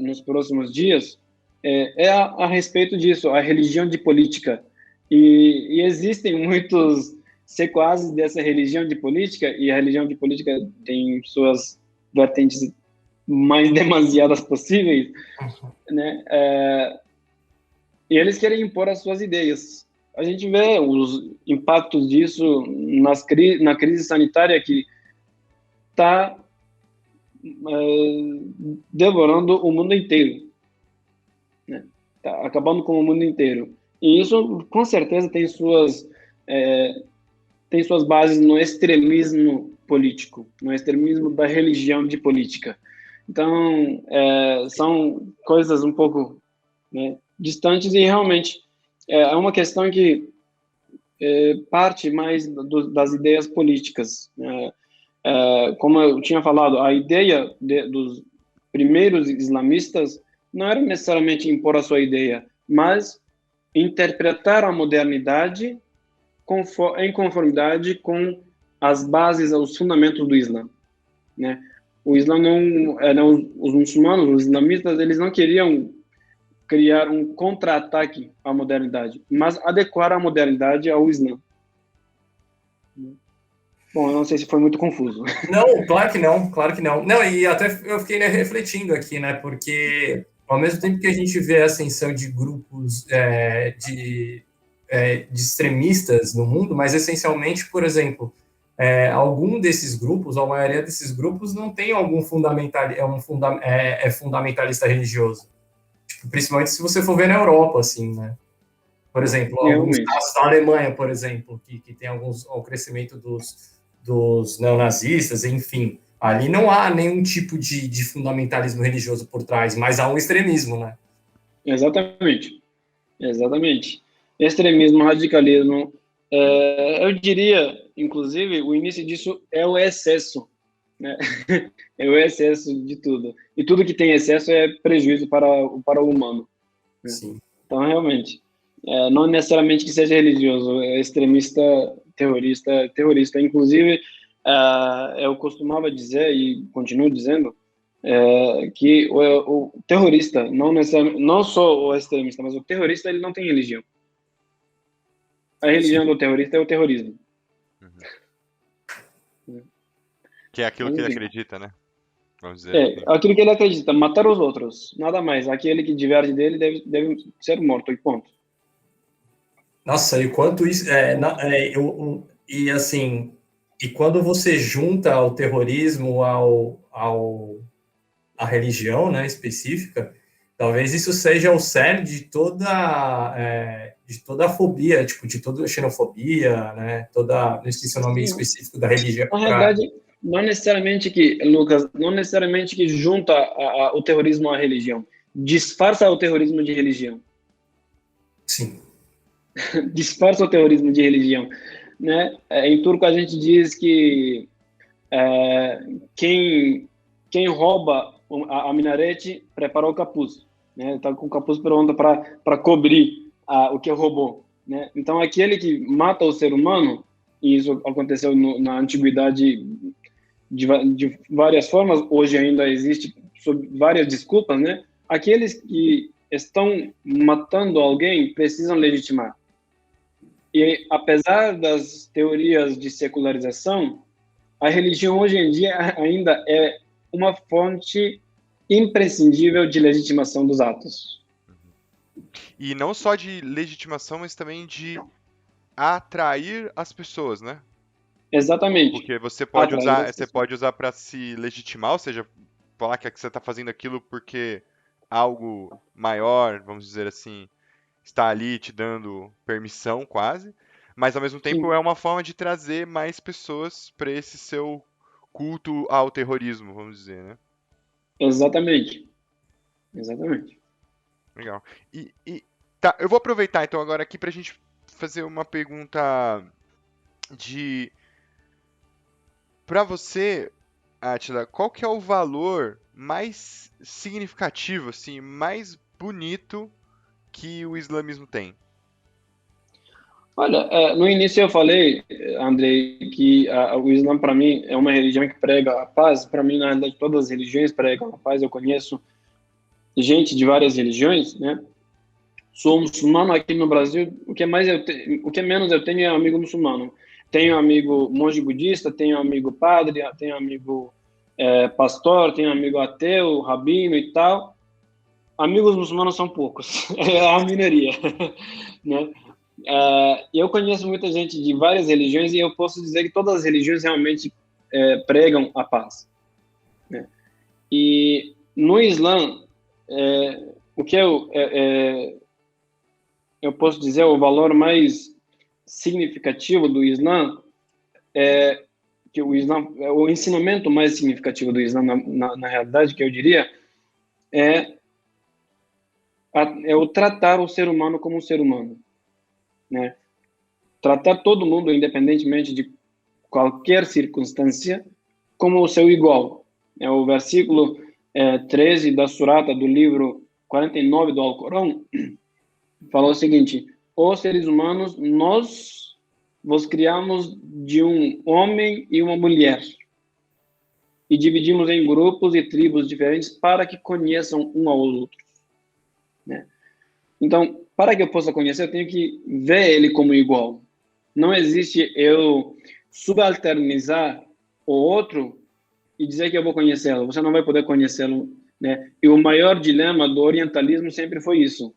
nos próximos dias, é a respeito disso, a religião de política. E existem muitos sequazes dessa religião de política, e a religião de política tem suas vertentes mais demasiadas possíveis, né? E eles querem impor as suas ideias. A gente vê os impactos disso na crise sanitária, que está devorando o mundo inteiro, né? Tá acabando com o mundo inteiro. E isso, com certeza, tem suas bases no extremismo político, no extremismo da religião de política. Então, são coisas um pouco, né, distantes, e realmente é uma questão que parte mais das ideias políticas. Como eu tinha falado, a ideia dos primeiros islamistas não era necessariamente impor a sua ideia, mas interpretar a modernidade em conformidade com as bases, os fundamentos do Islã, né? O Islã os muçulmanos, os islamistas, eles não queriam criar um contra-ataque à modernidade, mas adequar a modernidade ao Islã. Bom, eu não sei se foi muito confuso. Não, claro que não, claro que não. Não, e até eu fiquei, né, refletindo aqui, né, porque ao mesmo tempo que a gente vê a ascensão de grupos de extremistas no mundo, mas essencialmente, por exemplo, algum desses grupos, a maioria desses grupos não tem algum fundamentalista religioso. Tipo, principalmente se você for ver na Europa, assim, né? Por exemplo, alguns casos da Alemanha, por exemplo, que tem o crescimento dos neonazistas, enfim. Ali não há nenhum tipo de fundamentalismo religioso por trás, mas há um extremismo, né? Exatamente. Extremismo, radicalismo. Eu diria, inclusive, o início disso é o excesso, né? É o excesso de tudo. E tudo que tem excesso é prejuízo para o humano. Né? Sim. Então, realmente, não necessariamente que seja religioso, é extremista, terrorista. Inclusive, eu costumava dizer, e continuo dizendo, que o terrorista, não só o extremista, mas o terrorista, ele não tem religião. A religião do terrorista é o terrorismo. Que é aquilo que ele acredita, né? Vamos dizer. Aquilo que ele acredita, matar os outros, nada mais. Aquele que diverge dele deve ser morto, e ponto. Nossa, e quanto isso... e assim, e quando você junta o terrorismo à religião, né, específica, talvez isso seja o cerne de toda a fobia, tipo, de toda a xenofobia, né, não esqueci o nome específico da religião. Na realidade, não necessariamente que, Lucas, junta o terrorismo à religião, disfarça o terrorismo de religião. Sim. Disfarça o terrorismo de religião, né? Em turco a gente diz que quem rouba a minarete prepara o capuz, né? Tá com o capuz pronto para cobrir o que roubou, né? Então aquele que mata o ser humano, e isso aconteceu na antiguidade de várias formas, hoje ainda existe sob várias desculpas, né? Aqueles que estão matando alguém precisam legitimar. E apesar das teorias de secularização, a religião hoje em dia ainda é uma fonte imprescindível de legitimação dos atos. E não só de legitimação, mas também de atrair as pessoas, né? Exatamente. Porque você Atrair pode usar para se legitimar, ou seja, falar que você está fazendo aquilo porque algo maior, vamos dizer assim, está ali te dando permissão quase, mas ao mesmo tempo Sim, é uma forma de trazer mais pessoas para esse seu culto ao terrorismo, vamos dizer, né? exatamente. Exatamente. Legal. Tá, eu vou aproveitar então agora aqui para a gente fazer uma pergunta de para você, Átila, qual que é o valor mais significativo, assim, mais bonito que o islamismo tem? Olha, no início eu falei, Andrei, que o Islã para mim é uma religião que prega a paz. Para mim, na realidade, todas as religiões pregam a paz. Eu conheço gente de várias religiões, né? Sou muçulmano aqui no Brasil. O que menos eu tenho é amigo muçulmano. Tenho amigo monge budista, tenho amigo padre, tenho amigo pastor, tenho amigo ateu, rabino e tal. Amigos muçulmanos são poucos, é a minoria, né? Eu conheço muita gente de várias religiões e eu posso dizer que todas as religiões realmente pregam a paz, né? E no Islã, o que eu posso dizer o valor mais significativo do Islã que o ensinamento mais significativo do Islã na realidade, que eu diria, é, é o tratar o ser humano como um ser humano, né? Tratar todo mundo, independentemente de qualquer circunstância, como o seu igual. É o versículo 13 da surata do livro 49 do Alcorão, fala o seguinte: os seres humanos, nós vos criamos de um homem e uma mulher e dividimos em grupos e tribos diferentes para que conheçam um ao outro, né? Então, para que eu possa conhecer, eu tenho que ver ele como igual. Não existe eu subalternizar o outro e dizer que eu vou conhecê-lo. Você não vai poder conhecê-lo, né? E o maior dilema do orientalismo sempre foi isso,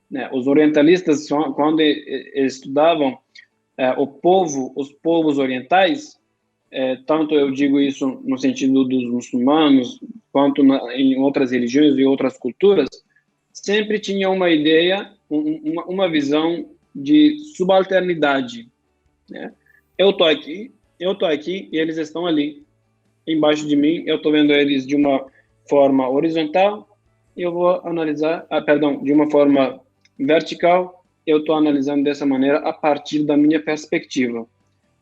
né? Os orientalistas, quando estudavam os povos orientais, tanto eu digo isso no sentido dos muçulmanos, quanto em outras religiões e outras culturas, sempre tinha uma ideia, uma visão de subalternidade, né? Eu tô aqui e eles estão ali, embaixo de mim, eu tô vendo eles de uma forma horizontal e eu vou analisar, de uma forma vertical, eu estou analisando dessa maneira a partir da minha perspectiva.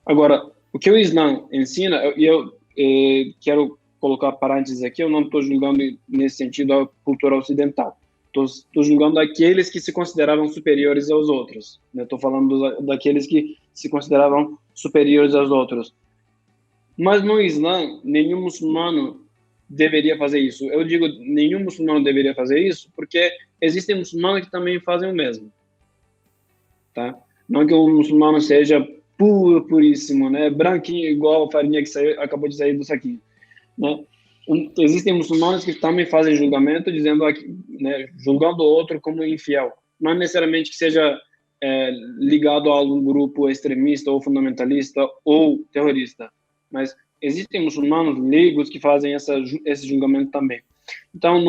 Agora, o que o Islã ensina, e eu quero colocar parênteses aqui, eu não estou julgando nesse sentido a cultura ocidental. Estou julgando aqueles que se consideravam superiores aos outros. Estou falando daqueles que se consideravam superiores aos outros. Mas no Islã, nenhum muçulmano deveria fazer isso. Eu digo nenhum muçulmano deveria fazer isso porque existem muçulmanos que também fazem o mesmo, tá? Não que o muçulmano seja puro, puríssimo, né? Branquinho igual a farinha que acabou de sair do saquinho, né? Existem muçulmanos que também fazem julgamento, dizendo, né, julgando o outro como infiel. Não necessariamente que seja ligado a algum grupo extremista ou fundamentalista ou terrorista, mas existem muçulmanos leigos que fazem esse julgamento também. Então,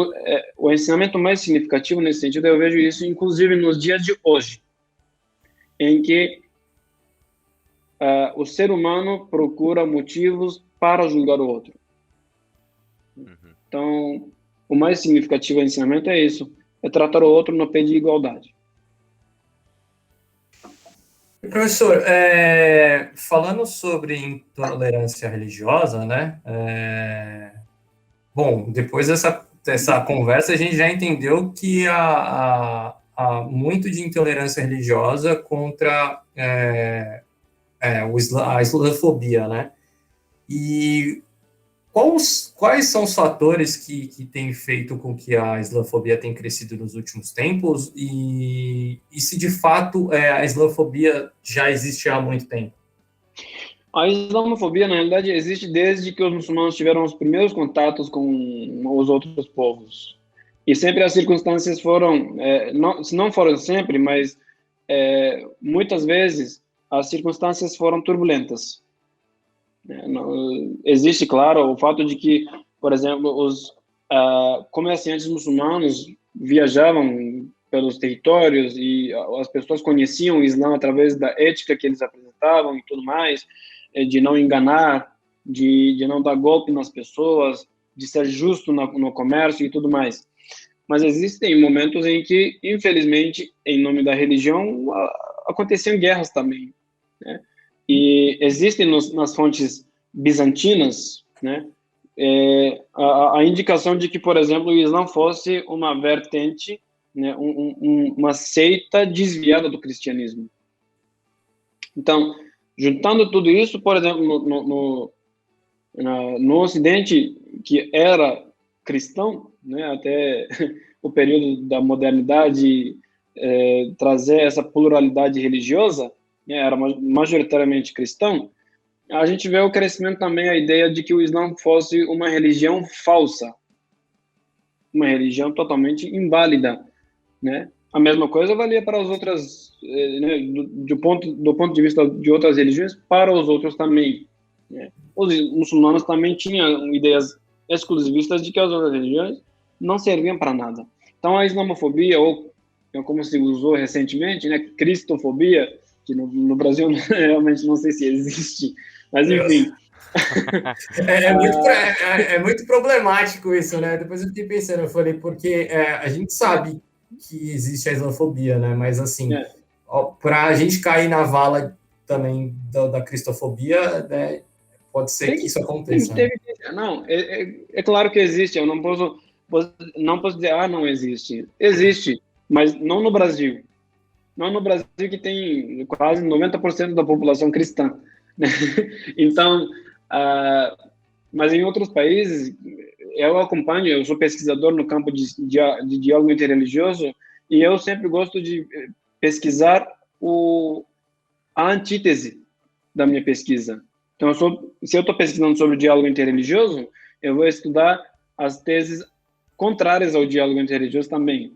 o ensinamento mais significativo nesse sentido, eu vejo isso inclusive nos dias de hoje, em que o ser humano procura motivos para julgar o outro. Então, o mais significativo do ensinamento é isso, é tratar o outro no pé de igualdade. Professor, falando sobre intolerância religiosa, né? Bom, depois dessa conversa, a gente já entendeu que há muito de intolerância religiosa contra a islamofobia, né? E Quais são os fatores que têm feito com que a islamofobia tenha crescido nos últimos tempos e se de fato a islamofobia já existe há muito tempo? A islamofobia, na realidade, existe desde que os muçulmanos tiveram os primeiros contatos com os outros povos. E sempre as circunstâncias foram, se não foram sempre, mas muitas vezes as circunstâncias foram turbulentas. Existe, claro, o fato de que, por exemplo, os comerciantes muçulmanos viajavam pelos territórios e as pessoas conheciam o Islã através da ética que eles apresentavam e tudo mais, de não enganar, de não dar golpe nas pessoas, de ser justo no comércio e tudo mais. Mas existem momentos em que, infelizmente, em nome da religião, aconteciam guerras também, né? E existem nas fontes bizantinas, né, a indicação de que, por exemplo, o Islã fosse uma vertente, né, uma seita desviada do cristianismo. Então, juntando tudo isso, por exemplo, no Ocidente, que era cristão, né, até o período da modernidade, trazer essa pluralidade religiosa, né, era majoritariamente cristão, a gente vê o crescimento também, a ideia de que o Islã fosse uma religião falsa, uma religião totalmente inválida, né? A mesma coisa valia para as outras, né, do ponto de vista de outras religiões, para os outros também, né? Os muçulmanos também tinham ideias exclusivistas de que as outras religiões não serviam para nada. Então, a islamofobia, ou como se usou recentemente, né, cristofobia, que no Brasil realmente não sei se existe, mas enfim. É muito problemático isso, né? Depois eu fiquei pensando, eu falei, porque a gente sabe que existe a islamofobia, né? Mas assim, para a gente cair na vala também da cristofobia, né, pode ser que isso aconteça. Né? Não, é claro que existe. Eu não posso dizer, não existe. Existe, mas não no Brasil. Não no Brasil, que tem quase 90% da população cristã, né? Então, mas em outros países, eu acompanho, eu sou pesquisador no campo de diálogo interreligioso, e eu sempre gosto de pesquisar a antítese da minha pesquisa. Então, se eu estou pesquisando sobre o diálogo interreligioso, eu vou estudar as teses contrárias ao diálogo interreligioso também,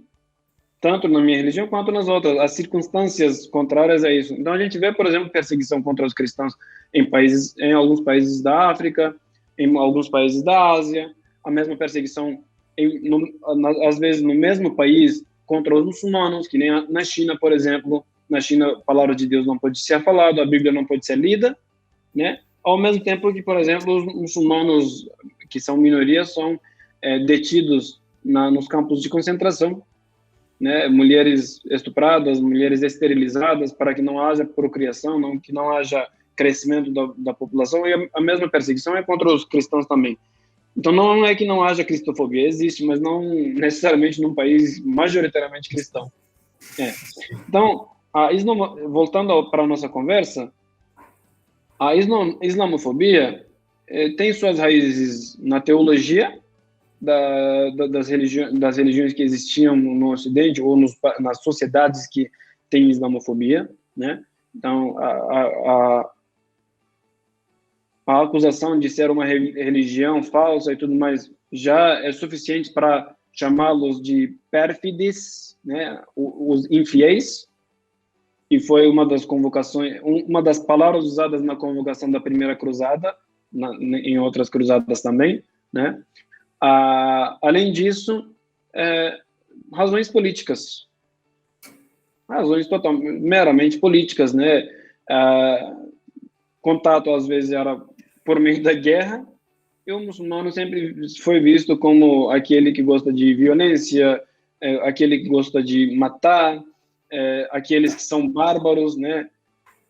tanto na minha religião quanto nas outras, as circunstâncias contrárias a isso. Então, a gente vê, por exemplo, perseguição contra os cristãos em alguns países da África, em alguns países da Ásia, a mesma perseguição, às vezes, no mesmo país, contra os muçulmanos, que nem na China, por exemplo. Na China, a palavra de Deus não pode ser falada, a Bíblia não pode ser lida, né? Ao mesmo tempo que, por exemplo, os muçulmanos, que são minorias, são detidos nos campos de concentração, né? Mulheres estupradas, mulheres esterilizadas, para que não haja procriação, que não haja crescimento da população. E a mesma perseguição é contra os cristãos também. Então, não é que não haja cristofobia, existe, mas não necessariamente num país majoritariamente cristão. Então, voltando para a nossa conversa, a islamofobia tem suas raízes na teologia das religiões que existiam no Ocidente, ou nas sociedades que têm islamofobia, né? Então, a acusação de ser uma religião falsa e tudo mais já é suficiente para chamá-los de pérfides, né? Os infiéis. E foi uma das convocações, uma das palavras usadas na convocação da primeira cruzada, em outras cruzadas também, né? Além disso, razões políticas, meramente políticas, né? Contato às vezes era por meio da guerra, e o muçulmano sempre foi visto como aquele que gosta de violência, aquele que gosta de matar, aqueles que são bárbaros, né?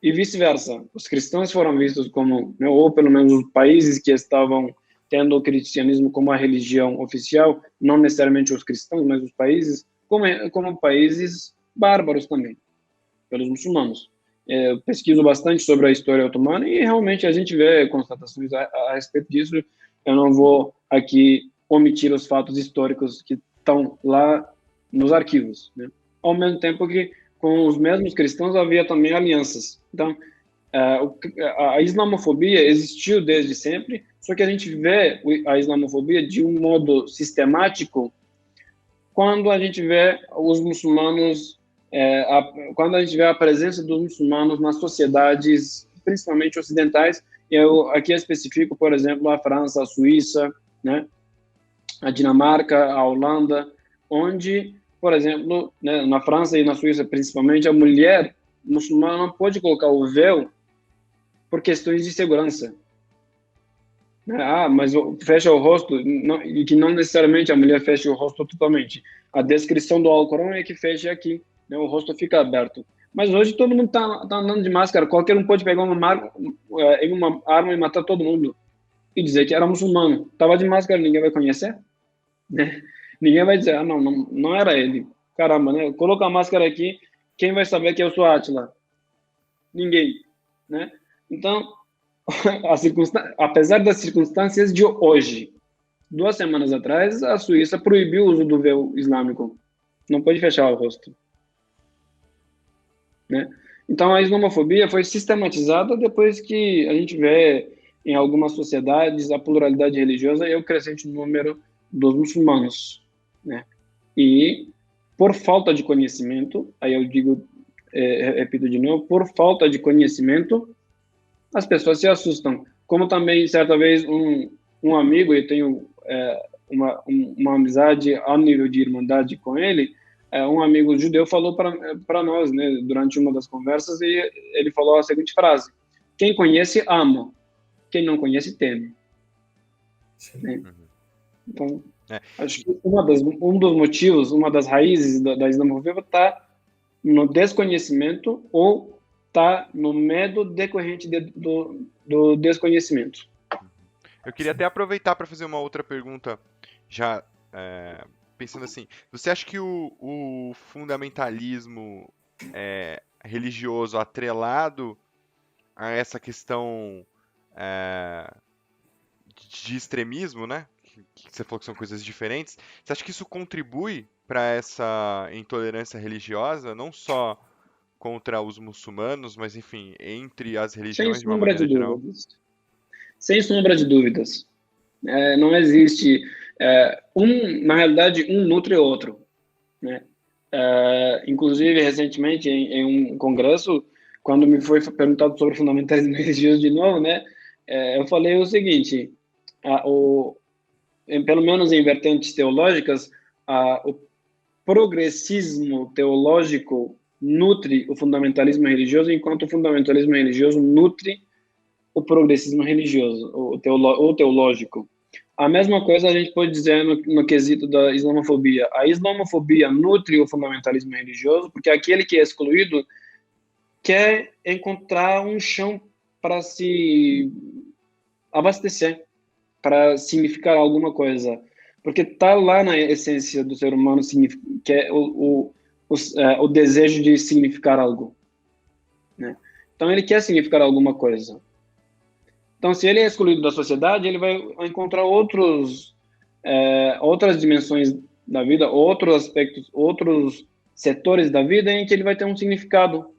E vice-versa. Os cristãos foram vistos como, né, ou pelo menos os países que estavam tendo o cristianismo como a religião oficial, não necessariamente os cristãos, mas os países, como países bárbaros também, pelos muçulmanos. Eu pesquiso bastante sobre a história otomana e realmente a gente vê constatações a respeito disso, eu não vou aqui omitir os fatos históricos que estão lá nos arquivos, né? Ao mesmo tempo que com os mesmos cristãos havia também alianças. Então, a islamofobia existiu desde sempre, só que a gente vê a islamofobia de um modo sistemático quando a gente vê os muçulmanos, quando a gente vê a presença dos muçulmanos nas sociedades, principalmente ocidentais. Eu aqui especifico, por exemplo, a França, a Suíça, né, a Dinamarca, a Holanda, onde, por exemplo, né, na França e na Suíça principalmente, a mulher muçulmana não pode colocar o véu por questões de segurança. Mas fecha o rosto, não, e que não necessariamente a mulher fecha o rosto totalmente. A descrição do Alcorão é que fecha aqui, né, o rosto fica aberto. Mas hoje todo mundo tá andando de máscara, qualquer um pode pegar uma arma e matar todo mundo. E dizer que era muçulmano. Tava de máscara, ninguém vai conhecer? Né? Ninguém vai dizer, não era ele. Caramba, né? Coloca a máscara aqui, quem vai saber que eu sou Átila? Ninguém, né? Então, apesar das circunstâncias de hoje, 2 semanas atrás, a Suíça proibiu o uso do véu islâmico. Não pode fechar o rosto. Né? Então, a islamofobia foi sistematizada depois que a gente vê em algumas sociedades a pluralidade religiosa e o crescente número dos muçulmanos. Né? E, por falta de conhecimento, aí eu digo, repito de novo, por falta de conhecimento, as pessoas se assustam. Como também, certa vez, um amigo, eu tenho uma amizade ao nível de irmandade com ele, um amigo judeu falou para nós, né, durante uma das conversas, e ele falou a seguinte frase: quem conhece, ama. Quem não conhece, teme. Né? Então, acho que um dos motivos, uma das raízes da islamofobia está no desconhecimento ou está no medo decorrente do desconhecimento. Eu queria até aproveitar para fazer uma outra pergunta, já pensando assim, você acha que o fundamentalismo religioso atrelado a essa questão de extremismo, né, que você falou que são coisas diferentes, você acha que isso contribui para essa intolerância religiosa, não só contra os muçulmanos, mas enfim, entre as religiões de uma maneira geral? Sem sombra de dúvidas. Não existe na realidade, um nutre o outro, né? Inclusive, recentemente, em um congresso, quando me foi perguntado sobre fundamentalismo religioso de novo, né, eu falei o seguinte: pelo menos em vertentes teológicas, o progressismo teológico nutre o fundamentalismo religioso, enquanto o fundamentalismo religioso nutre o progressismo religioso, o teológico. A mesma coisa a gente pode dizer no quesito da islamofobia. A islamofobia nutre o fundamentalismo religioso, porque aquele que é excluído quer encontrar um chão para se abastecer, para significar alguma coisa. Porque está lá na essência do ser humano, que é o desejo de significar algo. Né? Então, ele quer significar alguma coisa. Então, se ele é excluído da sociedade, ele vai encontrar outras dimensões da vida, outros aspectos, outros setores da vida em que ele vai ter um significado.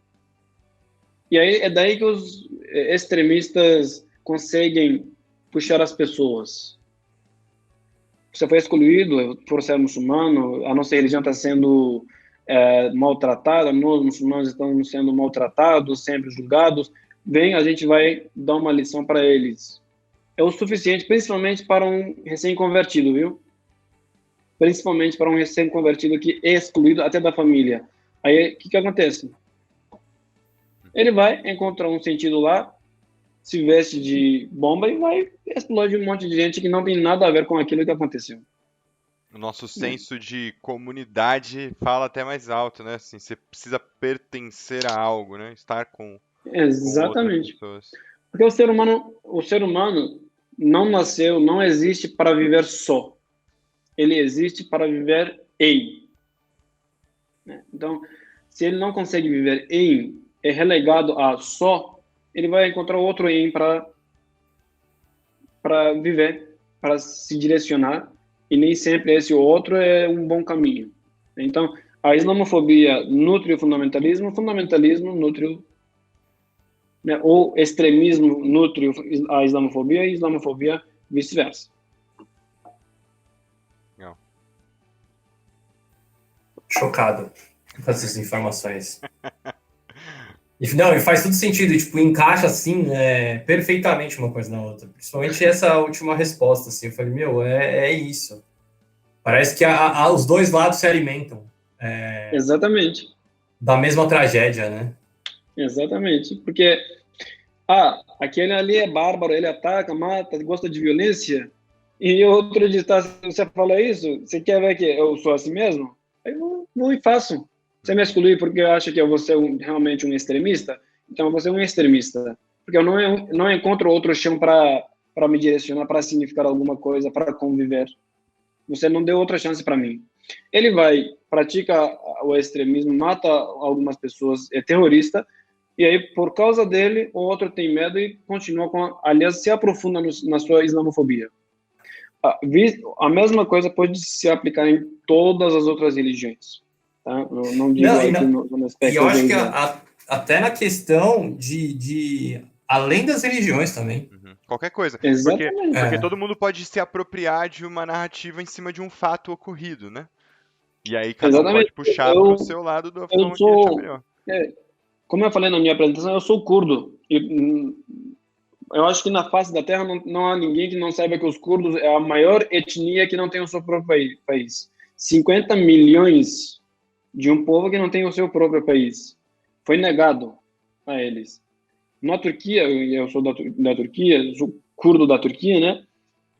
E aí é daí que os extremistas conseguem puxar as pessoas. Você foi excluído por ser muçulmano, a nossa religião está sendo maltratada, nós muçulmanos estamos sendo maltratados, sempre julgados. Bem, a gente vai dar uma lição para eles. É o suficiente, principalmente para um recém-convertido, viu? Principalmente para um recém-convertido que é excluído até da família. Aí, o que acontece? Ele vai encontrar um sentido lá, se veste de bomba e vai explodir um monte de gente que não tem nada a ver com aquilo que aconteceu. O nosso senso de comunidade fala até mais alto, né? Assim, você precisa pertencer a algo, né? Estar com Exatamente. pessoas. Porque o ser humano não nasceu, não existe para viver só. Ele existe para viver em. Então, se ele não consegue viver em, é relegado a só, ele vai encontrar outro em para viver, para se direcionar, e nem sempre esse outro é um bom caminho. Então, a islamofobia nutre o fundamentalismo nutre né, ou extremismo nutre a islamofobia e islamofobia vice-versa. Chocado com essas informações. Não, e faz todo sentido, tipo, encaixa assim, perfeitamente uma coisa na outra. Principalmente essa última resposta, assim, eu falei, é isso. Parece que os dois lados se alimentam. Exatamente. Da mesma tragédia, né? Exatamente, porque aquele ali é bárbaro, ele ataca, mata, gosta de violência, e outro diz, você fala isso, você quer ver que eu sou assim mesmo? Aí eu vou e faço. Você me exclui porque acha que eu vou ser realmente um extremista? Então eu vou ser um extremista, porque eu não encontro outro chão para me direcionar, para significar alguma coisa, para conviver. Você não deu outra chance para mim. Ele pratica o extremismo, mata algumas pessoas, é terrorista, e aí, por causa dele, o outro tem medo e continua aliás, se aprofunda na sua islamofobia. A mesma coisa pode se aplicar em todas as outras religiões. Tá? Eu não digo no aspecto e eu acho que religião. até na questão de além das religiões também. Qualquer coisa. Exatamente. Porque todo mundo pode se apropriar de uma narrativa em cima de um fato ocorrido, né? E aí cada um pode puxar para o seu lado da forma que achar melhor. Como eu falei na minha apresentação, eu sou curdo. E, eu acho que na face da Terra não há ninguém que não saiba que os curdos é a maior etnia que não tem o seu próprio país. 50 milhões de um povo que não tem o seu próprio país. Foi negado a eles. Na Turquia, eu sou da Turquia, sou curdo da Turquia, né?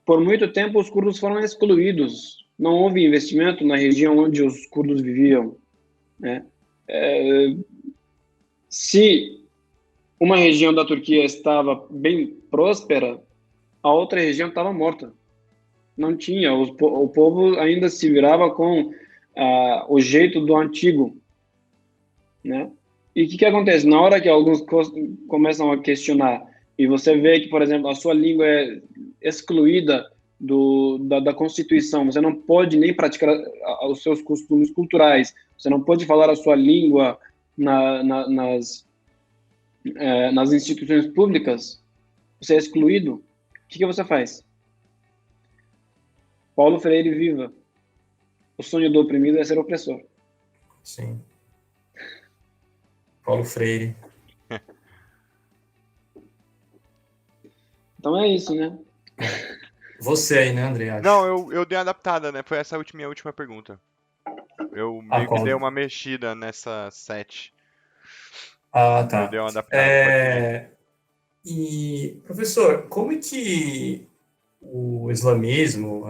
Por muito tempo os curdos foram excluídos. Não houve investimento na região onde os curdos viviam, né? Se uma região da Turquia estava bem próspera, a outra região estava morta. Não tinha. O povo ainda se virava com o jeito do antigo, né? E o que acontece? Na hora que alguns começam a questionar e você vê que, por exemplo, a sua língua é excluída da Constituição, você não pode nem praticar os seus costumes culturais, você não pode falar a sua língua nas instituições públicas, você é excluído. O que você faz? Paulo Freire viva. O sonho do oprimido é ser opressor. Sim. Paulo Freire. Então é isso, né? Você aí, né, André? Não, eu dei uma adaptada, né? Foi essa minha última pergunta. Eu meio que dei uma mexida nessa 7. Tá. Eu dei uma adaptada. E, professor, como é que o islamismo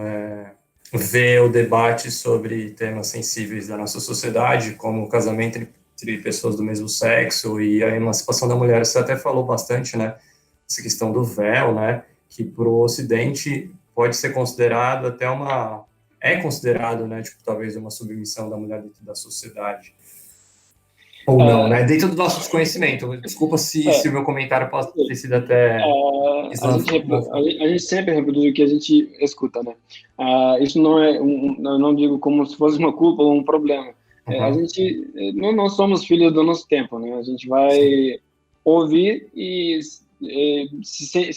vê o debate sobre temas sensíveis da nossa sociedade, como o casamento entre pessoas do mesmo sexo e a emancipação da mulher? Você até falou bastante, né, essa questão do véu, né, que para o Ocidente pode ser considerado é considerado, né, tipo, talvez uma submissão da mulher dentro da sociedade. Ou não, né, dentro do nosso desconhecimento. Desculpa se o meu comentário pode ter sido até... A gente sempre reproduz o que a gente escuta, né? Isso não é, eu não digo como se fosse uma culpa ou um problema. A gente não somos filhos do nosso tempo, né? A gente vai ouvir e se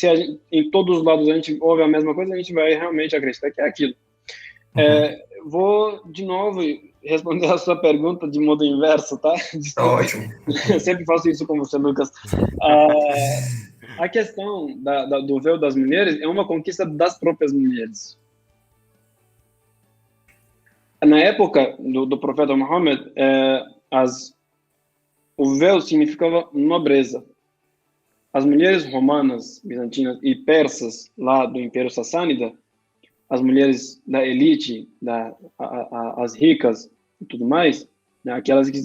em todos os lados a gente ouve a mesma coisa, a gente vai realmente acreditar que é aquilo. Vou, de novo, responder a sua pergunta de modo inverso, tá? Tá ótimo. Eu sempre faço isso com você, Lucas. A questão do véu das mulheres é uma conquista das próprias mulheres. Na época do profeta Muhammad, o véu significava nobreza. As mulheres romanas, bizantinas e persas, lá do Império Sassânida, as mulheres da elite, as ricas e tudo mais, né, aquelas que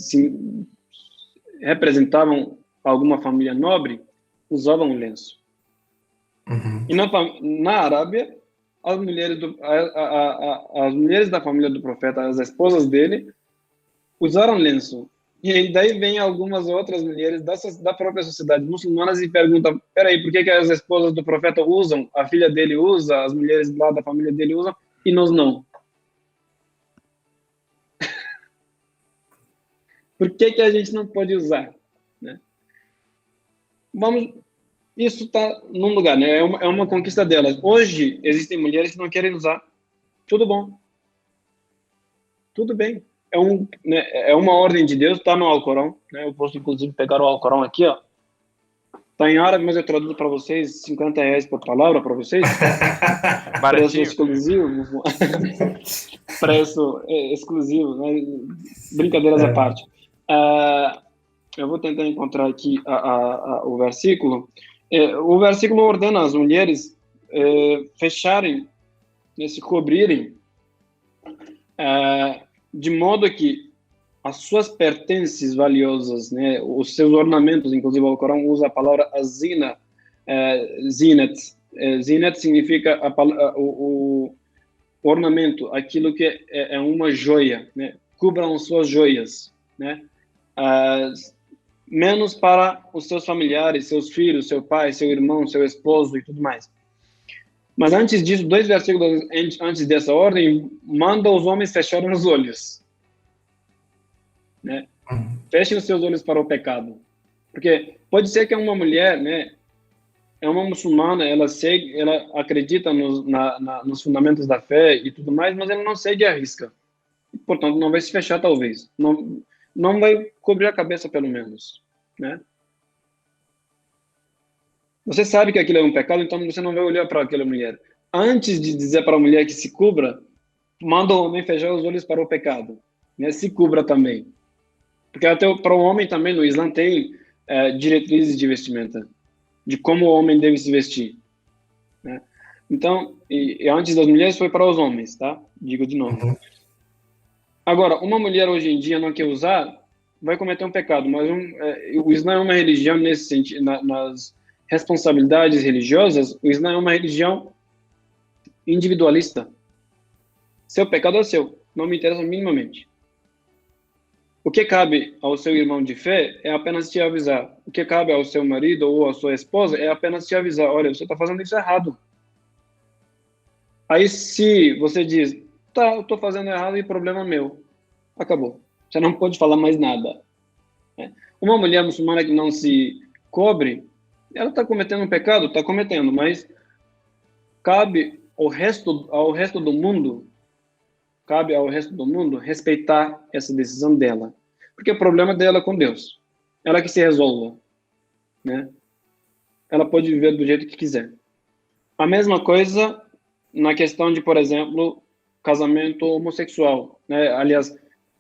representavam alguma família nobre, usavam lenço. E na Arábia, as mulheres da família do profeta, as esposas dele, usaram lenço. E aí daí vem algumas outras mulheres da própria sociedade muçulmanas e perguntam, peraí, por que as esposas do profeta usam, a filha dele usa, as mulheres lá da família dele usam, e nós não? Por que a gente não pode usar? Né? Isso está num lugar, né? É uma conquista delas. Hoje, existem mulheres que não querem usar. Tudo bom. Tudo bem. É uma ordem de Deus, está no Alcorão. Né? Eu posso, inclusive, pegar o Alcorão aqui, ó. Está em árabe, mas eu traduzo para vocês, R$ 50 por palavra para vocês. Preço Baratinho. exclusivo. Preço exclusivo, né? Brincadeiras à parte. Eu vou tentar encontrar aqui o versículo. O versículo ordena as mulheres fecharem, né, se cobrirem, de modo que as suas pertences valiosas, né, os seus ornamentos, inclusive o Corão usa a palavra azina, zinat. Zinat significa o ornamento, aquilo que é uma joia, né? Cubram suas joias, né? Menos para os seus familiares, seus filhos, seu pai, seu irmão, seu esposo e tudo mais. Mas antes disso, 2 versículos antes dessa ordem, manda os homens fecharem os olhos. Né? Fechem os seus olhos para o pecado. Porque pode ser que uma mulher, né, é uma muçulmana, ela acredita nos fundamentos da fé e tudo mais, mas ela não segue a risca. Portanto, não vai se fechar, talvez. Não vai cobrir a cabeça, pelo menos. Né? Você sabe que aquilo é um pecado, então você não vai olhar para aquela mulher. Antes de dizer para a mulher que se cubra, manda o homem fechar os olhos para o pecado. Né? Se cubra também. Porque até para o homem também, no Islã, tem diretrizes de vestimenta, de como o homem deve se vestir. Né? Então, e antes das mulheres foi para os homens, tá? Digo de novo. Uhum. Agora, uma mulher hoje em dia não quer usar, vai cometer um pecado, mas o Islã é uma religião nesse sentido, nas responsabilidades religiosas, o Islã é uma religião individualista. Seu pecado é seu, não me interessa minimamente. O que cabe ao seu irmão de fé é apenas te avisar. O que cabe ao seu marido ou à sua esposa é apenas te avisar. Olha, você está fazendo isso errado. Aí se você diz, tá, eu estou fazendo errado e problema meu. Acabou. Você não pode falar mais nada. Uma mulher muçulmana que não se cobre, ela está cometendo um pecado? Está cometendo, mas cabe ao resto do mundo respeitar essa decisão dela. Porque o problema dela é com Deus. Ela que se resolva. Né? Ela pode viver do jeito que quiser. A mesma coisa na questão de, por exemplo, casamento homossexual. Né? Aliás,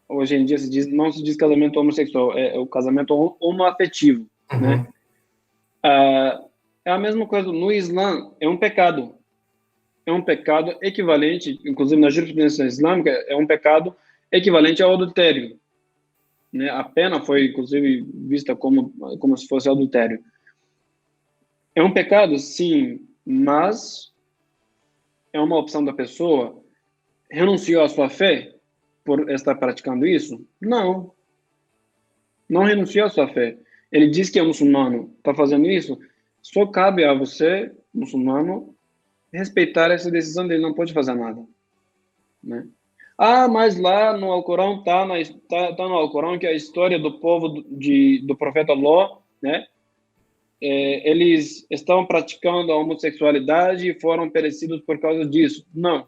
hoje em dia não se diz casamento homossexual, é o casamento homoafetivo. Uhum. Né? É a mesma coisa. No Islã, é um pecado. É um pecado equivalente, inclusive na jurisprudência islâmica, é um pecado equivalente ao adultério. Né? A pena foi, inclusive, vista como se fosse adultério. É um pecado, sim, mas é uma opção da pessoa. Renunciou à sua fé por estar praticando isso? Não. Não renunciou à sua fé. Ele diz que é muçulmano, está fazendo isso? Só cabe a você, muçulmano, respeitar essa decisão dele, não pode fazer nada. Né? Mas lá no Alcorão tá no Alcorão que a história do povo do profeta Ló, né? Eles estavam praticando a homossexualidade e foram perecidos por causa disso. Não.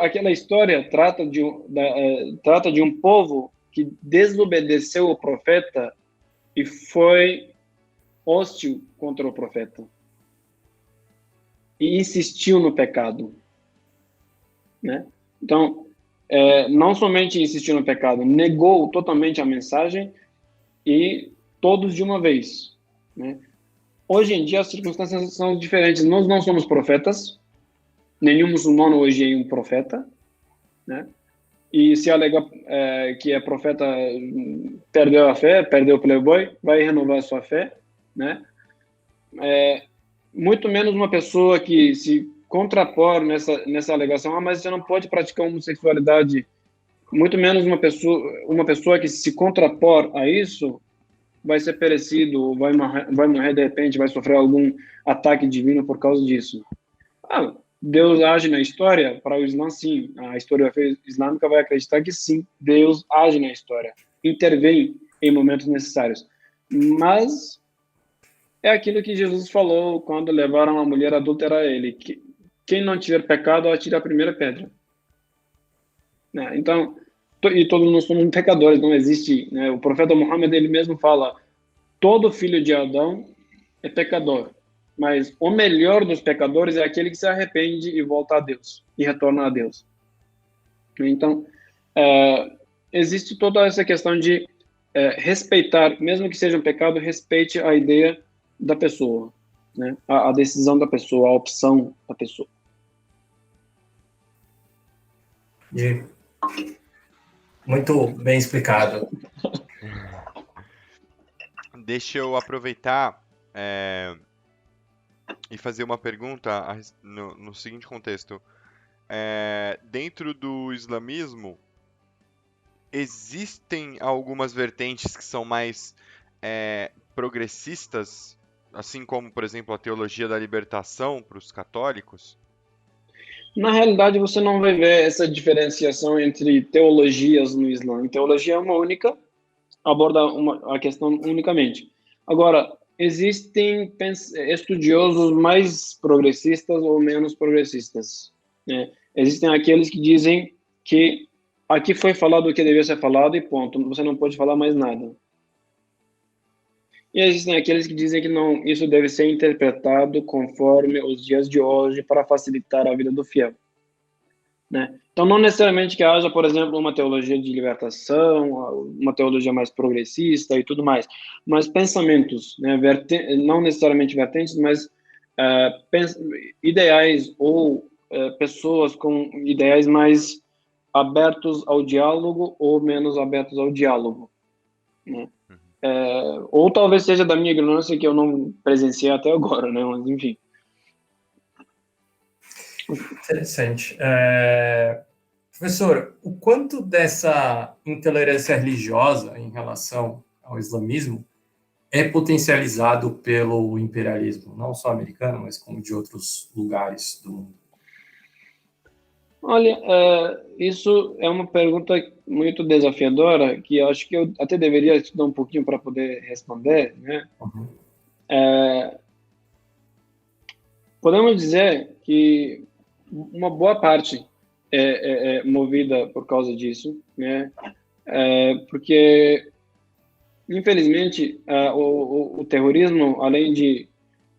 Aquela história trata de um povo que desobedeceu o profeta e foi hostil contra o profeta. E insistiu no pecado. Né? Então, não somente insistiu no pecado, negou totalmente a mensagem e todos de uma vez. Né? Hoje em dia as circunstâncias são diferentes. Nós não somos profetas. Nenhum muçulmano hoje é um profeta. Né? E se alega que é profeta, perdeu a fé, perdeu o playboy, vai renovar a sua fé. Né? Muito menos uma pessoa que se contrapor nessa alegação, mas você não pode praticar homossexualidade muito menos uma pessoa que se contrapor a isso vai ser perecido, vai morrer de repente, vai sofrer algum ataque divino por causa disso. Deus age na história, para o Islã, sim. A história islâmica vai acreditar que sim, Deus age na história, intervém em momentos necessários. Mas é aquilo que Jesus falou quando levaram a mulher adúltera a ele, que quem não tiver pecado, atire a primeira pedra. Então, e todos nós somos pecadores, não existe, né? O profeta Muhammad, ele mesmo fala, todo filho de Adão é pecador, mas o melhor dos pecadores é aquele que se arrepende e volta a Deus, e retorna a Deus. Então, existe toda essa questão de respeitar, mesmo que seja um pecado, respeite a ideia da pessoa, né? A decisão da pessoa, a opção da pessoa. Muito bem explicado. Deixa eu aproveitar e fazer uma pergunta no seguinte contexto. Dentro do islamismo, existem algumas vertentes que são mais progressistas, assim como, por exemplo, a teologia da libertação para os católicos? Na realidade, você não vai ver essa diferenciação entre teologias no Islã. Teologia é uma única, aborda a questão unicamente. Agora, existem estudiosos mais progressistas ou menos progressistas, né? Existem aqueles que dizem que aqui foi falado o que devia ser falado e ponto, você não pode falar mais nada. E existem aqueles que dizem que não, isso deve ser interpretado conforme os dias de hoje para facilitar a vida do fiel, né? Então, não necessariamente que haja, por exemplo, uma teologia de libertação, uma teologia mais progressista e tudo mais, mas pensamentos, né, não necessariamente vertentes, mas ideais ou pessoas com ideais mais abertos ao diálogo ou menos abertos ao diálogo, né? Ou talvez seja da minha ignorância que eu não presenciei até agora, né? Mas, enfim. Interessante. Professor, o quanto dessa intolerância religiosa em relação ao islamismo é potencializado pelo imperialismo, não só americano, mas como de outros lugares do mundo? Olha, isso é uma pergunta muito desafiadora, que eu acho que eu até deveria estudar um pouquinho para poder responder, né? Uhum. Podemos dizer que uma boa parte é movida por causa disso, né? Porque, infelizmente, o terrorismo, além de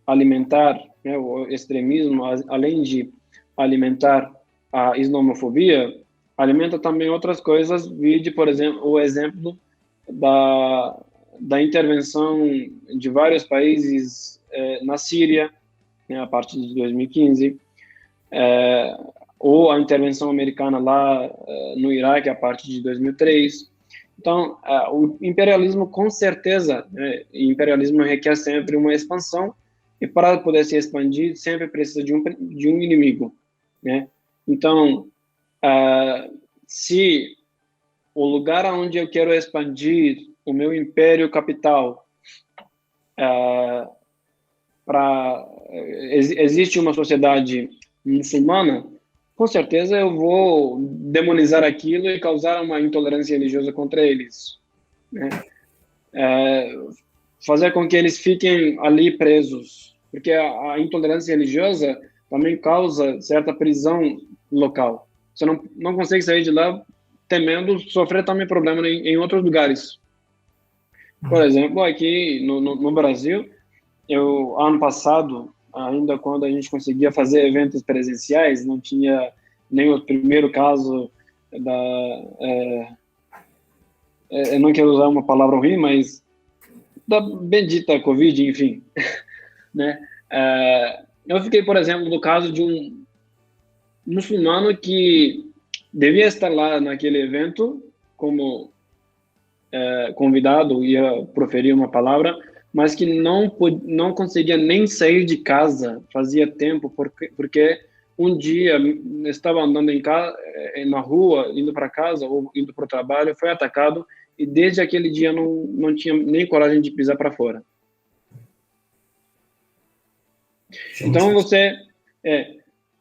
alimentar, né, o extremismo, além de alimentar a islamofobia, alimenta também outras coisas, vide, por exemplo, o exemplo da intervenção de vários países na Síria, né, a partir de 2015, ou a intervenção americana lá no Iraque, a partir de 2003. Então, o imperialismo, com certeza, né, imperialismo requer sempre uma expansão, e para poder se expandir, sempre precisa de um inimigo, né? Então, se o lugar onde eu quero expandir o meu império capital, existe uma sociedade muçulmana, com certeza eu vou demonizar aquilo e causar uma intolerância religiosa contra eles, né? Fazer com que eles fiquem ali presos, porque a intolerância religiosa também causa certa prisão local. Você não consegue sair de lá temendo sofrer também problema em outros lugares. Por exemplo, aqui no Brasil, ano passado, ainda quando a gente conseguia fazer eventos presenciais, não tinha nem o primeiro caso eu não quero usar uma palavra ruim, mas da bendita Covid, enfim, né? Eu fiquei, por exemplo, no caso de um muçulmano que devia estar lá naquele evento como convidado, ia proferir uma palavra, mas que não conseguia nem sair de casa, fazia tempo, porque um dia estava andando na rua, indo para casa ou indo para o trabalho, foi atacado e desde aquele dia não tinha nem coragem de pisar para fora. Gente, Então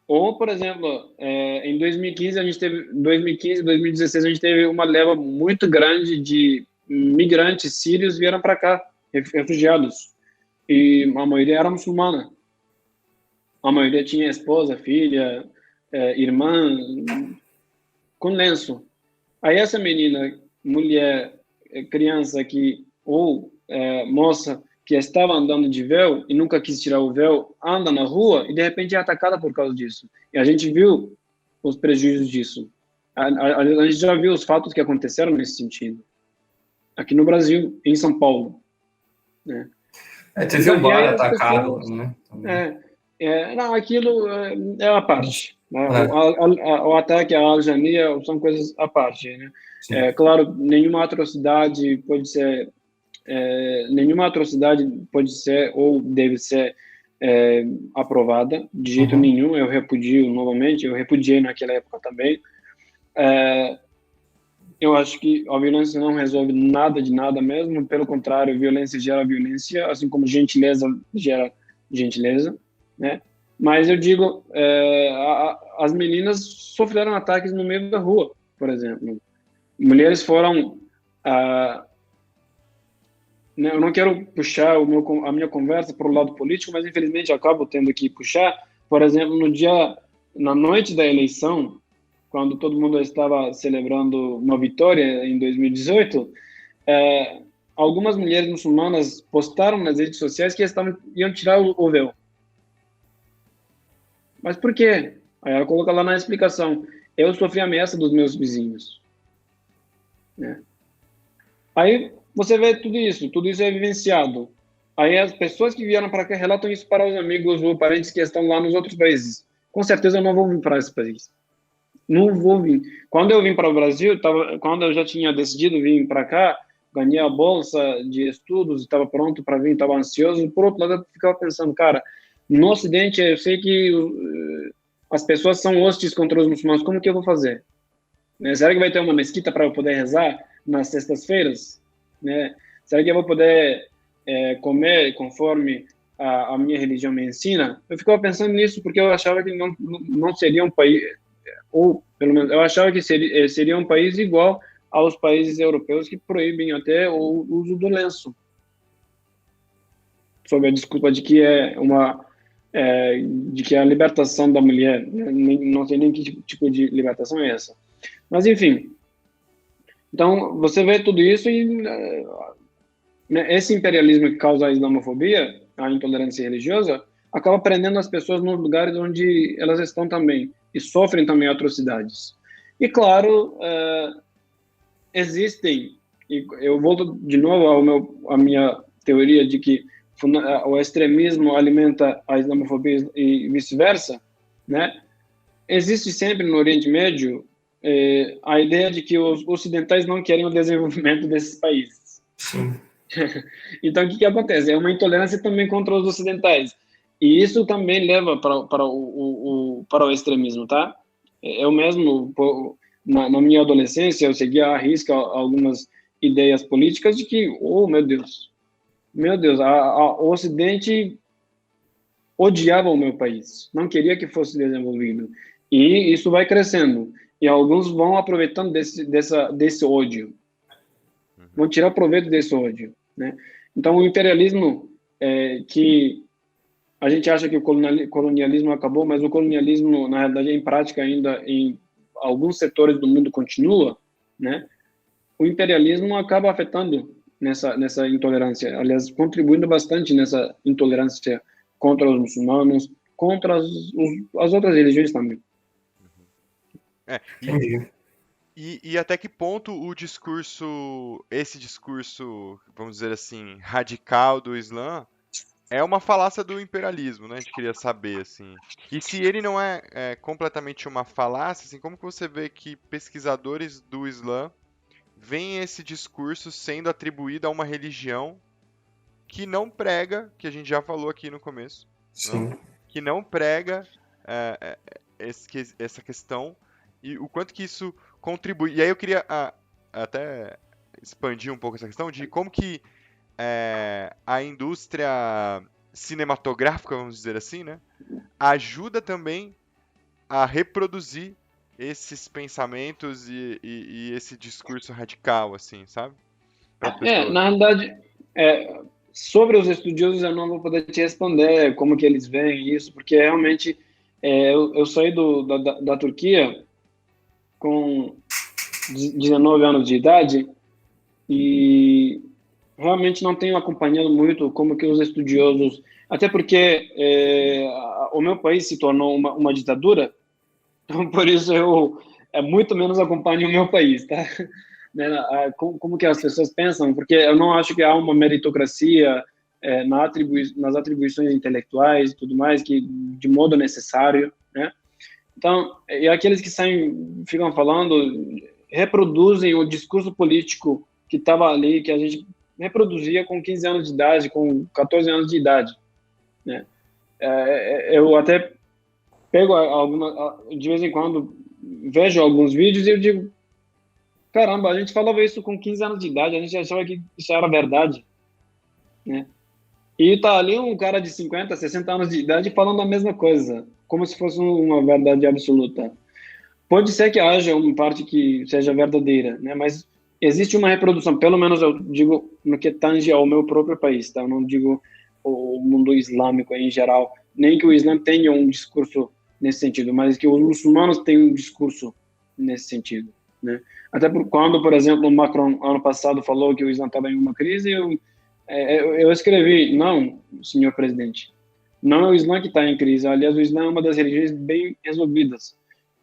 ou por exemplo, em 2015 a gente teve 2016 a gente teve uma leva muito grande de migrantes sírios vieram para cá, refugiados, e a maioria era muçulmana. A maioria tinha esposa, filha, irmã, com lenço. Aí essa menina, mulher, criança ou moça que estava andando de véu e nunca quis tirar o véu, anda na rua e de repente é atacada por causa disso. E a gente viu os prejuízos disso. A gente já viu os fatos que aconteceram nesse sentido. Aqui no Brasil, em São Paulo. Né? Teve um E bar aí as atacado, pessoas, né? não, aquilo é a parte. Né? É. O ataque à Al-Jamia são coisas à parte. Né? Sim. Claro, nenhuma atrocidade pode ser ou deve ser aprovada de jeito nenhum. Eu repudio novamente, eu repudiei naquela época também. Eu acho que a violência não resolve nada de nada mesmo, pelo contrário, violência gera violência, assim como gentileza gera gentileza, né? Mas eu digo, as meninas sofreram ataques no meio da rua, por exemplo. Mulheres foram... eu não quero puxar a minha conversa para o lado político, mas infelizmente eu acabo tendo que puxar. Por exemplo, na noite da eleição, quando todo mundo estava celebrando uma vitória em 2018, algumas mulheres muçulmanas postaram nas redes sociais que iam tirar o véu. Mas por quê? Aí ela coloca lá na explicação: eu sofri ameaça dos meus vizinhos. Né? Aí você vê tudo isso é vivenciado. Aí as pessoas que vieram para cá relatam isso para os amigos ou parentes que estão lá nos outros países. Com certeza eu não vou vir para esse país. Não vou vir. Quando eu vim para o Brasil, quando eu já tinha decidido vir para cá, ganhei a bolsa de estudos, estava pronto para vir, estava ansioso. Por outro lado, eu ficava pensando, cara, no Ocidente eu sei que as pessoas são hostis contra os muçulmanos, como que eu vou fazer? Né? Será que vai ter uma mesquita para eu poder rezar nas sextas-feiras? Né? Será que eu vou poder comer conforme a minha religião me ensina? Eu ficava pensando nisso porque eu achava que não seria um país, ou pelo menos eu achava que seria um país igual aos países europeus que proíbem até o uso do lenço, sob a desculpa de que de que é a libertação da mulher. Não sei nem que tipo de libertação é essa. Mas, enfim. Então, você vê tudo isso e esse imperialismo que causa a islamofobia, a intolerância religiosa, acaba prendendo as pessoas nos lugares onde elas estão também e sofrem também atrocidades. E, claro, existem, e eu volto de novo à minha teoria de que o extremismo alimenta a islamofobia e vice-versa, né? Existe sempre no Oriente Médio a ideia de que os ocidentais não querem o desenvolvimento desses países. Sim. Então, o que acontece? É uma intolerância também contra os ocidentais. E isso também leva para o extremismo, tá? Eu mesmo, na minha adolescência, eu seguia à risca algumas ideias políticas de que, oh, meu Deus, o Ocidente odiava o meu país, não queria que fosse desenvolvido. E isso vai crescendo. E alguns vão aproveitando desse ódio. Vão tirar proveito desse ódio. Né? Então, o imperialismo, que a gente acha que o colonialismo acabou, mas o colonialismo, na realidade, em prática, ainda em alguns setores do mundo continua, né? O imperialismo acaba afetando nessa intolerância, aliás, contribuindo bastante nessa intolerância contra os muçulmanos, contra as outras religiões também. E até que ponto esse discurso, vamos dizer assim, radical do Islã é uma falácia do imperialismo, né? A gente queria saber, assim. E se ele não é completamente uma falácia, assim, como que você vê que pesquisadores do Islã veem esse discurso sendo atribuído a uma religião que não prega, que a gente já falou aqui no começo, Sim. né? Que não prega essa questão e o quanto que isso contribui. E aí eu queria até expandir um pouco essa questão de como que a indústria cinematográfica, vamos dizer assim, né, ajuda também a reproduzir esses pensamentos e esse discurso radical, assim, sabe? Para as pessoas. Na realidade, sobre os estudiosos eu não vou poder te responder como que eles veem isso, porque realmente eu saí da Turquia com 19 anos de idade e realmente não tenho acompanhado muito como que os estudiosos, até porque o meu país se tornou uma ditadura, então por isso eu muito menos acompanho o meu país, tá? Né, como que as pessoas pensam, porque eu não acho que há uma meritocracia nas atribuições intelectuais e tudo mais, que de modo necessário, né? Então, e aqueles que ficam falando, reproduzem o discurso político que estava ali, que a gente reproduzia com 15 anos de idade, com 14 anos de idade, né? Eu até pego de vez em quando, vejo alguns vídeos e eu digo, caramba, a gente falava isso com 15 anos de idade, a gente achava que isso era verdade, né? E tá ali um cara de 50, 60 anos de idade falando a mesma coisa, como se fosse uma verdade absoluta. Pode ser que haja uma parte que seja verdadeira, né? Mas existe uma reprodução, pelo menos eu digo no que tange ao meu próprio país, tá? Eu não digo o mundo islâmico em geral, nem que o Islã tenha um discurso nesse sentido, mas que os muçulmanos têm um discurso nesse sentido, né? Até quando, por exemplo, o Macron, ano passado, falou que o Islã estava em uma crise, eu escrevi, não, senhor presidente, não é o Islã que está em crise. Aliás, o Islã é uma das religiões bem resolvidas.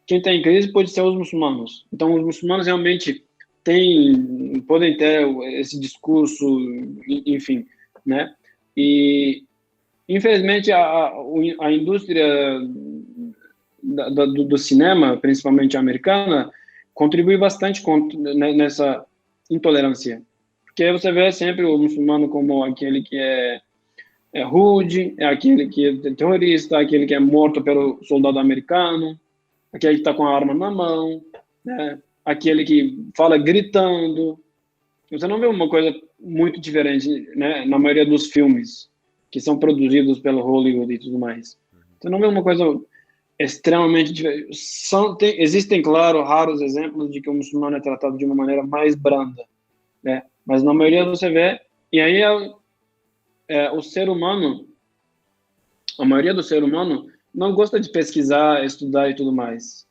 Quem está em crise pode ser os muçulmanos. Então, os muçulmanos realmente podem ter esse discurso, enfim, né? E, infelizmente, a indústria do cinema, principalmente americana, contribui bastante nessa intolerância. Porque você vê sempre o muçulmano como aquele que é rude, é aquele que é terrorista, aquele que é morto pelo soldado americano, aquele que está com a arma na mão, né? Aquele que fala gritando. Você não vê uma coisa muito diferente, né, na maioria dos filmes que são produzidos pelo Hollywood e tudo mais. Você não vê uma coisa extremamente diferente. Existem, claro, raros exemplos de que o muçulmano é tratado de uma maneira mais branda, né? Mas na maioria você vê, e aí o ser humano, a maioria do ser humano não gosta de pesquisar, estudar e tudo mais.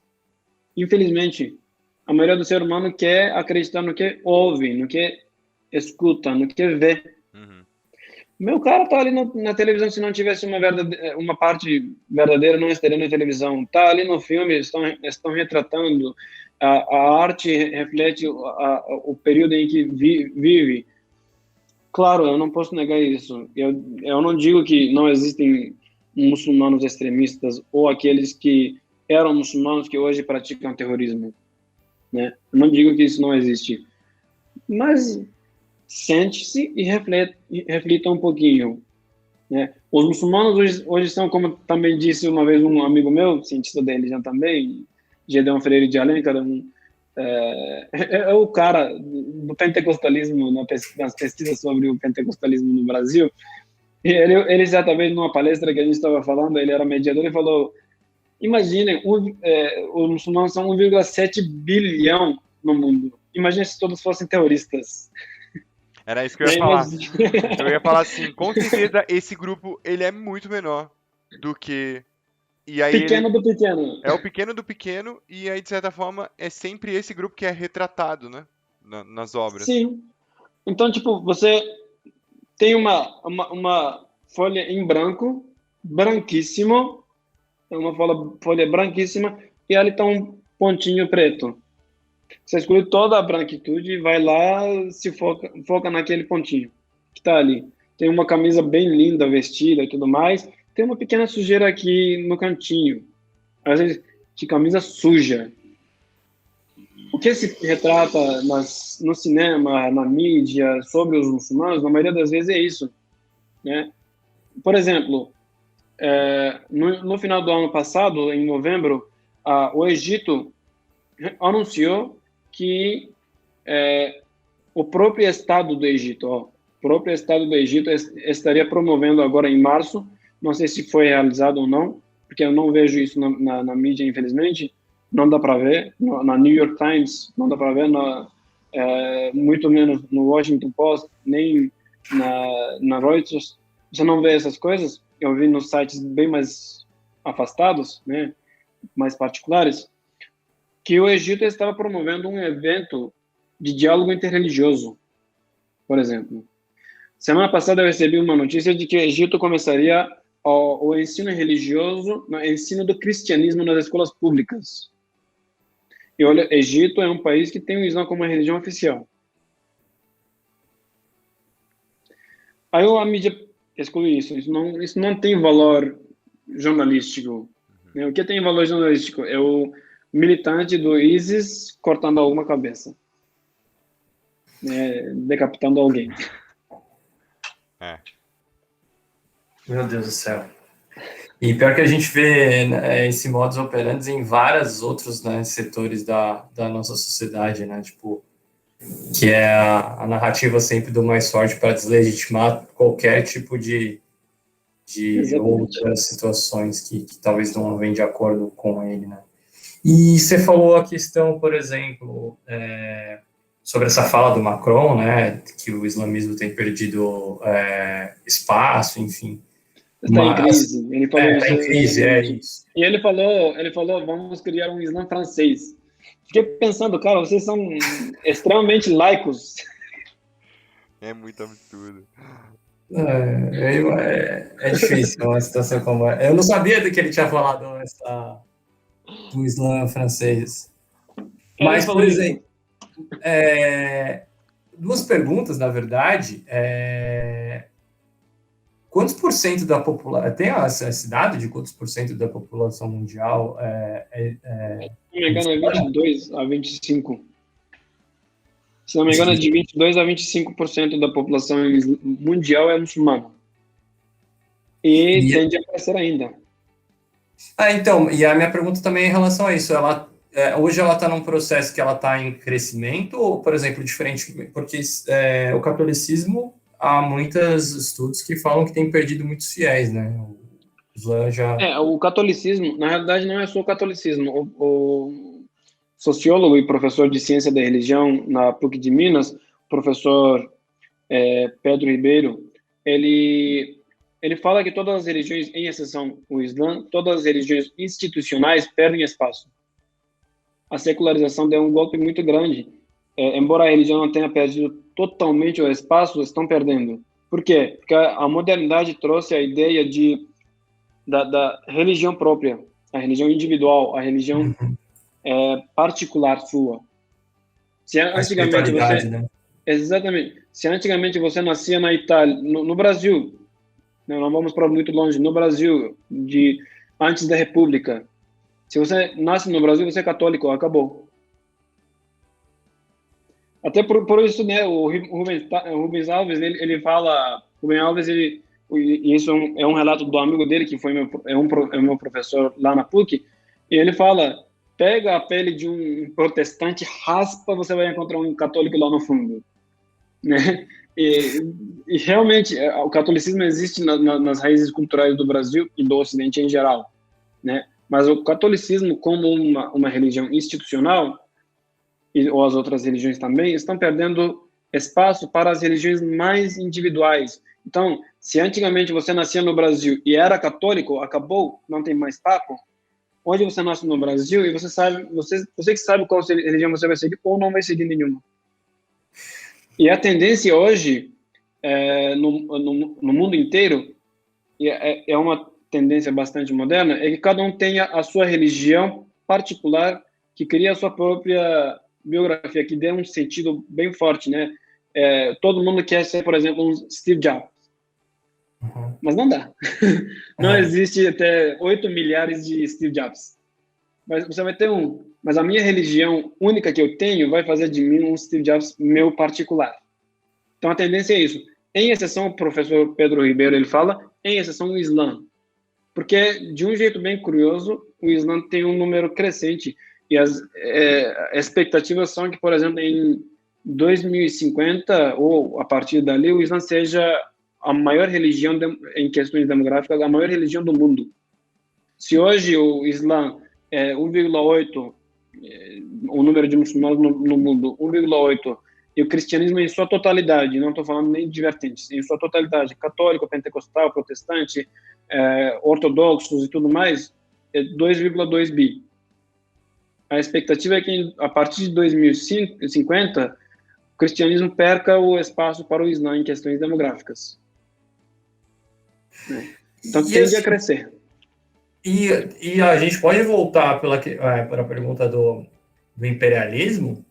Infelizmente, a maioria do ser humano quer acreditar no que ouve, no que escuta, no que vê. Uhum. Meu cara tá ali na televisão, se não tivesse uma parte verdadeira, não estaria na televisão. Tá ali no filme, estão retratando, a arte reflete o período em que vive. Claro, eu não posso negar isso. Eu não digo que não existem muçulmanos extremistas ou aqueles que eram muçulmanos que hoje praticam terrorismo, né? Eu não digo que isso não existe. Mas sente-se e reflita um pouquinho, né? Os muçulmanos hoje são, como também disse uma vez um amigo meu, cientista da religião também, Gedeon Freire de Alencar, é o cara do pentecostalismo, nas pesquisas sobre o pentecostalismo no Brasil. E ele exatamente numa palestra que a gente estava falando, ele era mediador e falou, imaginem, os muçulmanos são 1,7 bilhão no mundo. Imagine se todos fossem terroristas. Era isso que eu ia falar. Eu ia falar assim, com certeza esse grupo ele é muito menor do que... E aí pequeno do pequeno. É o pequeno do pequeno, e aí, de certa forma, é sempre esse grupo que é retratado, né? Nas obras. Sim. Então, tipo, você tem uma folha em branco, branquíssimo, uma folha branquíssima, e ali está um pontinho preto. Você escolhe toda a branquitude e vai lá, se foca naquele pontinho que está ali. Tem uma camisa bem linda, vestida e tudo mais, tem uma pequena sujeira aqui no cantinho. Às vezes, de camisa suja. O que se retrata no cinema, na mídia, sobre os muçulmanos, na maioria das vezes é isso, né? Por exemplo, no final do ano passado, em novembro, o Egito anunciou que o próprio Estado do Egito, estaria promovendo agora em março, não sei se foi realizado ou não, porque eu não vejo isso na mídia, infelizmente, não dá para ver, na New York Times não dá para ver, muito menos no Washington Post, nem na Reuters, você não vê essas coisas. Eu vi nos sites bem mais afastados, né, mais particulares, que o Egito estava promovendo um evento de diálogo interreligioso, por exemplo. Semana passada eu recebi uma notícia de que o Egito começaria o ensino religioso, o ensino do cristianismo nas escolas públicas. E olha, Egito é um país que tem o Islã como religião oficial. Aí a mídia exclui isso. Isso não tem valor jornalístico. O que tem valor jornalístico é o militante do ISIS cortando alguma cabeça, decapitando alguém. Meu Deus do céu. E pior que a gente vê, né, esse modus operandi em vários outros, né, setores da nossa sociedade, né, tipo, que é a narrativa sempre do mais forte para deslegitimar qualquer tipo de outras situações que talvez não venham de acordo com ele, né. E você falou a questão, por exemplo, sobre essa fala do Macron, né, que o islamismo tem perdido espaço, enfim. Está em crise. Ele falou isso. Está em crise, é isso. E ele falou, vamos criar um Islã francês. Fiquei pensando, cara, vocês são extremamente laicos. É muito absurdo. É difícil uma situação como essa. Eu não sabia do que ele tinha falado do Islã francês. Mas, por exemplo, duas perguntas, na verdade. Quantos por cento da população... Tem esse dado de quantos por cento da população mundial se não me engano, é 22 a 25. Se não me engano, é de 22 a 25% da população mundial é muçulmana. E tende a crescer ainda. Então, e a minha pergunta também é em relação a isso. Hoje ela está num processo que ela está em crescimento, ou, por exemplo, diferente, porque o catolicismo, há muitos estudos que falam que tem perdido muitos fiéis, né? O Islã já... o catolicismo, na realidade, não é só o catolicismo. O sociólogo e professor de ciência da religião na PUC de Minas, professor Pedro Ribeiro, ele fala que todas as religiões, em exceção o Islã, todas as religiões institucionais perdem espaço. A secularização deu um golpe muito grande. Embora a religião não tenha perdido totalmente o espaço, estão perdendo. Por quê? Porque a modernidade trouxe a ideia da religião própria, a religião individual, a religião particular sua. A espiritualidade, né? Exatamente. Se antigamente você nascia na Itália, no Brasil, não vamos para muito longe, no Brasil, antes da República, se você nasce no Brasil, você é católico, acabou. Até por isso, né, o Rubens Alves, ele fala, Rubens Alves, e isso é um relato do amigo dele, que foi meu professor lá na PUC, e ele fala, pega a pele de um protestante, raspa, você vai encontrar um católico lá no fundo. Né? E realmente, o catolicismo existe nas raízes culturais do Brasil e do Ocidente em geral, né? Mas o catolicismo, como uma religião institucional, ou as outras religiões também, estão perdendo espaço para as religiões mais individuais. Então, se antigamente você nascia no Brasil e era católico, acabou, não tem mais papo. Hoje você nasce no Brasil e você que sabe qual religião você vai seguir ou não vai seguir nenhuma. E a tendência hoje, no mundo inteiro, e é uma tendência bastante moderna, é que cada um tenha a sua religião particular, que cria a sua própria biografia, que dê um sentido bem forte, né? Todo mundo quer ser, por exemplo, um Steve Jobs. Mas não dá. Não existe até 8 milhares de Steve Jobs. Mas você vai ter um. Mas a minha religião única que eu tenho vai fazer de mim um Steve Jobs meu particular. Então a tendência é isso. Em exceção, o professor Pedro Ribeiro, ele fala, em exceção o Islã. Porque, de um jeito bem curioso, o Islã tem um número crescente e as expectativas são que, por exemplo, em 2050 ou a partir dali, o Islã seja a maior religião em questões demográficas, a maior religião do mundo. Se hoje o Islã é 1,8, o número de muçulmanos no mundo, 1,8, e o cristianismo em sua totalidade, não estou falando nem de vertentes, em sua totalidade, católico, pentecostal, protestante, ortodoxos e tudo mais, é 2,2 bi. A expectativa é que a partir de 2050, o cristianismo perca o espaço para o Islã em questões demográficas. Então tende a crescer. E a gente pode voltar para a pergunta do imperialismo,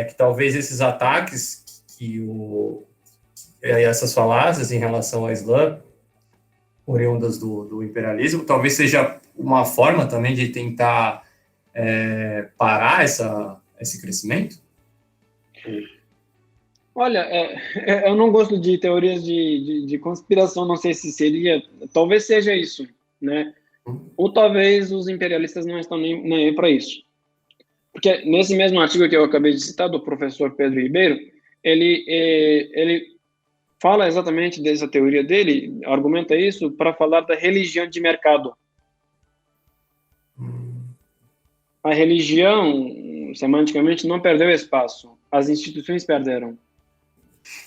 que talvez esses ataques essas falácias em relação ao Islã, oriundas do imperialismo, talvez seja uma forma também de tentar parar esse crescimento? Olha, eu não gosto de teorias de conspiração, não sei se seria, talvez seja isso, né? Ou talvez os imperialistas não estão nem aí para isso. Porque nesse mesmo artigo que eu acabei de citar, do professor Pedro Ribeiro, ele fala exatamente dessa teoria dele, argumenta isso para falar da religião de mercado. A religião, semanticamente, não perdeu espaço. As instituições perderam.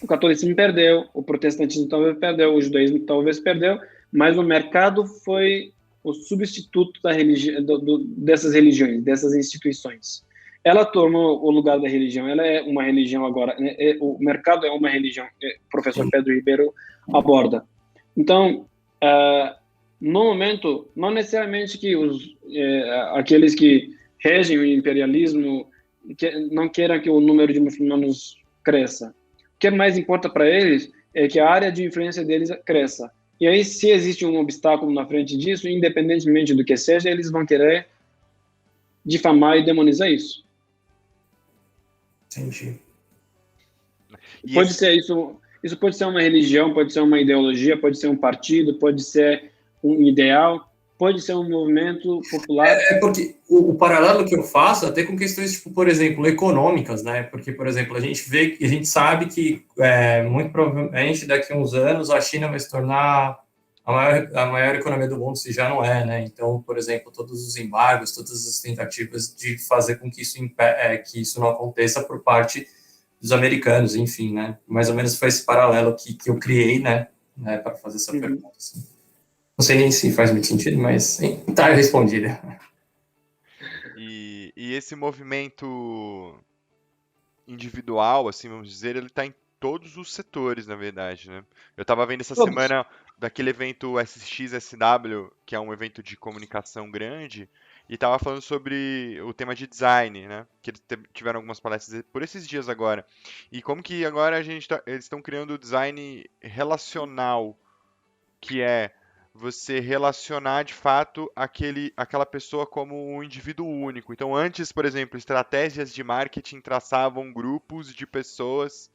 O catolicismo perdeu, o protestantismo talvez perdeu, o judaísmo talvez perdeu, mas o mercado foi o substituto da dessas religiões, dessas instituições. Ela tomou o lugar da religião, ela é uma religião agora, o mercado é uma religião, o professor Pedro Ribeiro aborda. Então, no momento, não necessariamente que aqueles que regem o imperialismo não queiram que o número de muçulmanos cresça. O que mais importa para eles é que a área de influência deles cresça. E aí, se existe um obstáculo na frente disso, independentemente do que seja, eles vão querer difamar e demonizar isso. Entendi. Pode ser isso pode ser uma religião, pode ser uma ideologia, pode ser um partido, pode ser um ideal, pode ser um movimento popular. Porque o paralelo que eu faço até com questões, tipo, por exemplo, econômicas, né? Porque, por exemplo, a gente sabe que muito provavelmente daqui a uns anos a China vai se tornar a maior economia do mundo, se já não é, né? Então, por exemplo, todos os embargos, todas as tentativas de fazer com que isso não aconteça por parte dos americanos, enfim, né? Mais ou menos foi esse paralelo que eu criei, né? Para fazer essa pergunta. Assim. Não sei nem se faz muito sentido, mas tá respondida. E esse movimento individual, assim, vamos dizer, ele está em todos os setores, na verdade, né? Eu estava vendo essa semana daquele evento SXSW, que é um evento de comunicação grande, e estava falando sobre o tema de design, né? Que eles tiveram algumas palestras por esses dias agora. E como que agora eles estão criando o design relacional, que é você relacionar de fato aquela pessoa como um indivíduo único. Então, antes, por exemplo, estratégias de marketing traçavam grupos de pessoas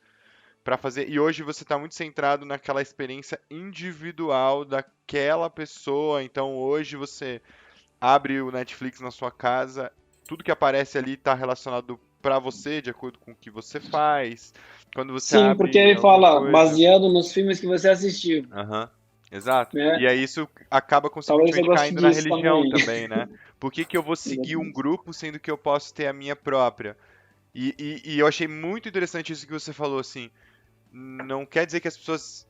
para fazer. E hoje você está muito centrado naquela experiência individual daquela pessoa. Então, hoje você abre o Netflix na sua casa, tudo que aparece ali está relacionado para você, de acordo com o que você faz. Quando você Sim, abre porque ele fala coisa... baseado nos filmes que você assistiu. Exato. E aí isso acaba consequentemente caindo na religião também, né? Por que eu vou seguir um grupo sendo que eu posso ter a minha própria? E eu achei muito interessante isso que você falou, assim. Não quer dizer que as pessoas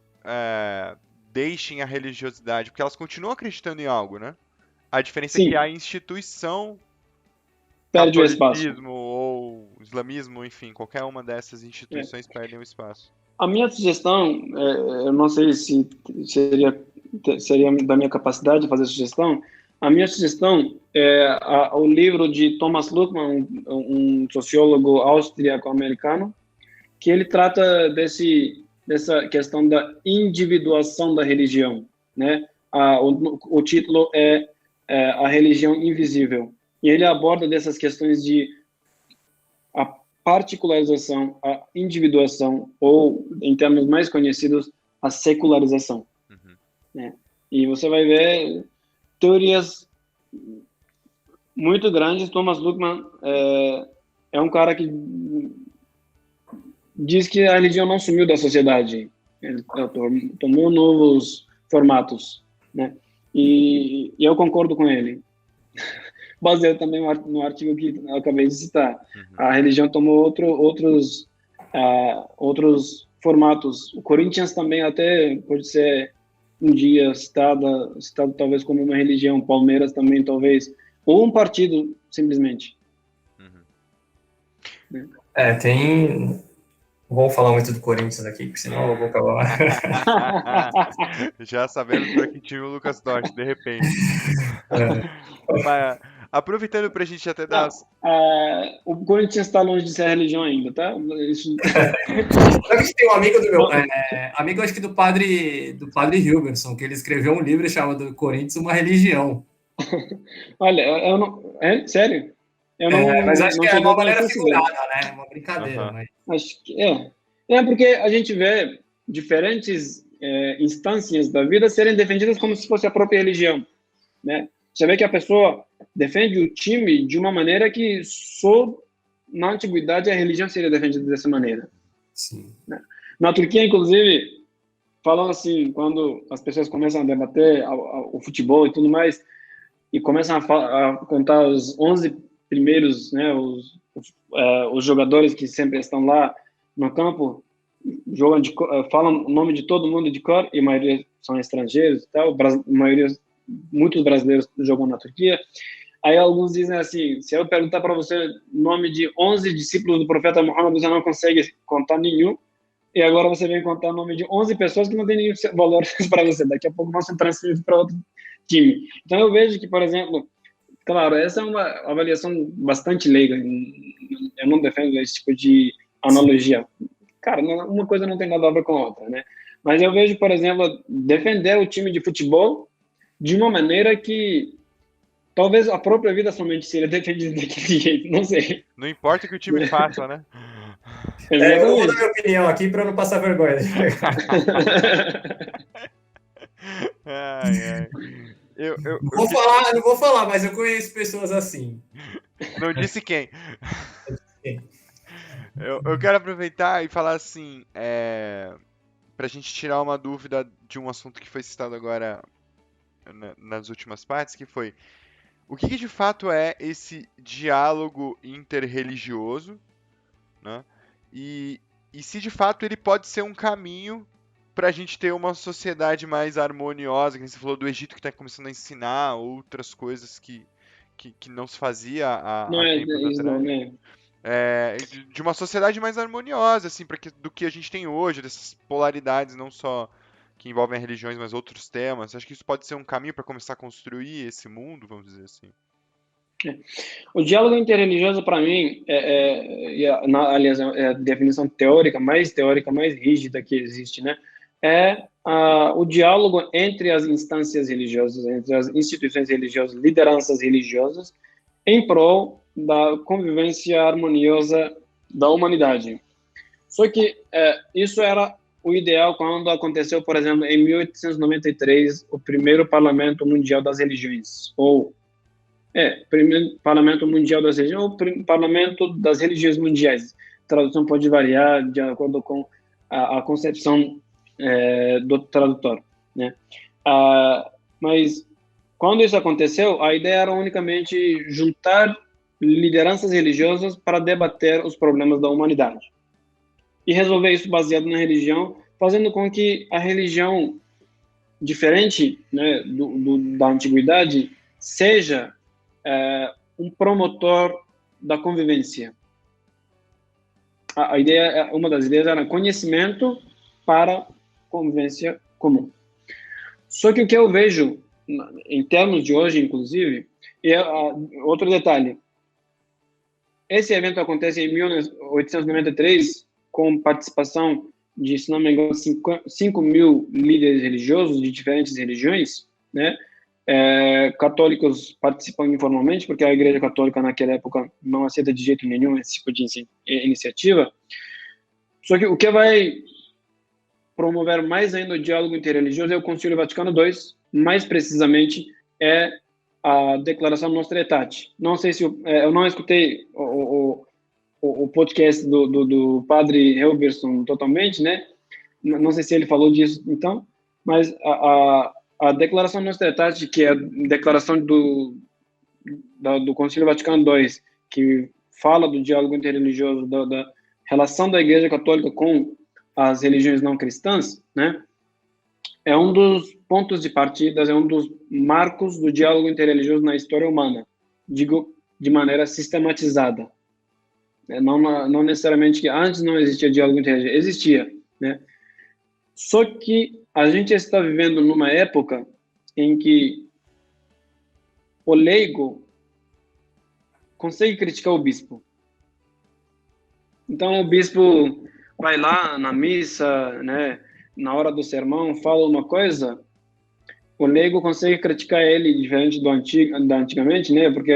deixem a religiosidade, porque elas continuam acreditando em algo, né? A diferença é que a instituição, perde o espaço. catolicismo ou islamismo, enfim, qualquer uma dessas instituições perdem o espaço. A minha sugestão, eu não sei se seria da minha capacidade de fazer sugestão, a minha sugestão é o livro de Thomas Luckmann, um sociólogo austríaco-americano, que ele trata dessa questão da individuação da religião, né? O título é A Religião Invisível. E ele aborda dessas questões de a particularização, a individuação, ou, em termos mais conhecidos, a secularização. Né? E você vai ver teorias muito grandes. Thomas Luckmann é um cara que diz que a religião não sumiu da sociedade. Ele tomou novos formatos, né? E eu concordo com ele. Baseado também no artigo que eu acabei de citar. A religião tomou outros formatos. O Corinthians também até pode ser um dia citado talvez como uma religião. Palmeiras também talvez, ou um partido simplesmente. Tem. Não vou falar muito do Corinthians aqui, porque senão eu vou acabar. Já sabemos para que time o Lucas torce, de repente. Mas, aproveitando para a gente até dar. O Corinthians está longe de ser religião ainda, tá? Isso... A gente tem um amigo do meu amigo, acho que do padre Hilberson, que ele escreveu um livro chamado Corinthians, uma religião. Olha, eu não... sério? Mas acho que é uma maneira figurada, né? É uma brincadeira. Mas... Acho que é porque a gente vê diferentes instâncias da vida serem defendidas como se fosse a própria religião, né? Você vê que a pessoa defende o time de uma maneira que só na antiguidade a religião seria defendida dessa maneira. Sim. Né? Na Turquia, inclusive, falam assim, quando as pessoas começam a debater o futebol e tudo mais, e começam a contar os 11 primeiros, né, os jogadores que sempre estão lá no campo, falam o nome de todo mundo de cor, e a maioria são estrangeiros e tal, muitos brasileiros jogam na Turquia. Aí alguns dizem assim, se eu perguntar para você o nome de 11 discípulos do profeta Muhammad, você não consegue contar nenhum, e agora você vem contar o nome de 11 pessoas que não tem nenhum valor para você, daqui a pouco vão ser transferidos para outro time. Então eu vejo que, por exemplo, claro, essa é uma avaliação bastante leiga, eu não defendo esse tipo de analogia. Cara, uma coisa não tem nada a ver com a outra, né? Mas eu vejo, por exemplo, defender o time de futebol de uma maneira que talvez a própria vida somente seria defendida daquele jeito, não sei. Não importa o que o time faça, né? Eu vou dar minha opinião aqui para não passar vergonha. Não vou falar, mas eu conheço pessoas assim. Não disse quem. Eu quero aproveitar e falar assim, pra gente tirar uma dúvida de um assunto que foi citado agora nas últimas partes, que foi o que de fato é esse diálogo interreligioso, né? E se de fato ele pode ser um caminho para a gente ter uma sociedade mais harmoniosa, que você falou do Egito que está começando a ensinar outras coisas que não se fazia há tempos atrás. De uma sociedade mais harmoniosa, assim, do que a gente tem hoje, dessas polaridades não só que envolvem religiões, mas outros temas. Acho que isso pode ser um caminho para começar a construir esse mundo, vamos dizer assim. O diálogo interreligioso, para mim, aliás, é a definição teórica, mais rígida que existe, né? O diálogo entre as instâncias religiosas, entre as instituições religiosas, lideranças religiosas, em prol da convivência harmoniosa da humanidade. Só que isso era o ideal quando aconteceu, por exemplo, em 1893, o primeiro Parlamento Mundial das Religiões, ou primeiro Parlamento Mundial das Religiões, ou Parlamento das Religiões Mundiais. A tradução pode variar de acordo com a concepção do tradutor, né? Mas quando isso aconteceu, a ideia era unicamente juntar lideranças religiosas para debater os problemas da humanidade e resolver isso baseado na religião, fazendo com que a religião, diferente, né, da antiguidade, seja um promotor da convivência. A ideia, uma das ideias era conhecimento para convivência comum. Só que o que eu vejo em termos de hoje, inclusive, outro detalhe. Esse evento acontece em 1893 com participação de, se não me engano, 5 mil líderes religiosos de diferentes religiões, né? Católicos participam informalmente, porque a Igreja Católica naquela época não aceita de jeito nenhum esse tipo de iniciativa. Só que o que vai promover mais ainda o diálogo interreligioso é o Concílio Vaticano II, mais precisamente é a Declaração Nostra Aetate. Não sei se eu não escutei o podcast do padre Helberson totalmente, né? Não sei se ele falou disso, então, mas a Declaração Nostra Aetate, que é a declaração do Concílio Vaticano II, que fala do diálogo interreligioso, da relação da Igreja Católica com as religiões não cristãs, né? É um dos pontos de partida, é um dos marcos do diálogo interreligioso na história humana, digo de maneira sistematizada. Não necessariamente que antes não existia diálogo interreligioso, existia, né? Só que a gente está vivendo numa época em que o leigo consegue criticar o bispo. Então o bispo vai lá na missa, né, na hora do sermão, fala uma coisa, o leigo consegue criticar ele diferente da antigamente, né? Porque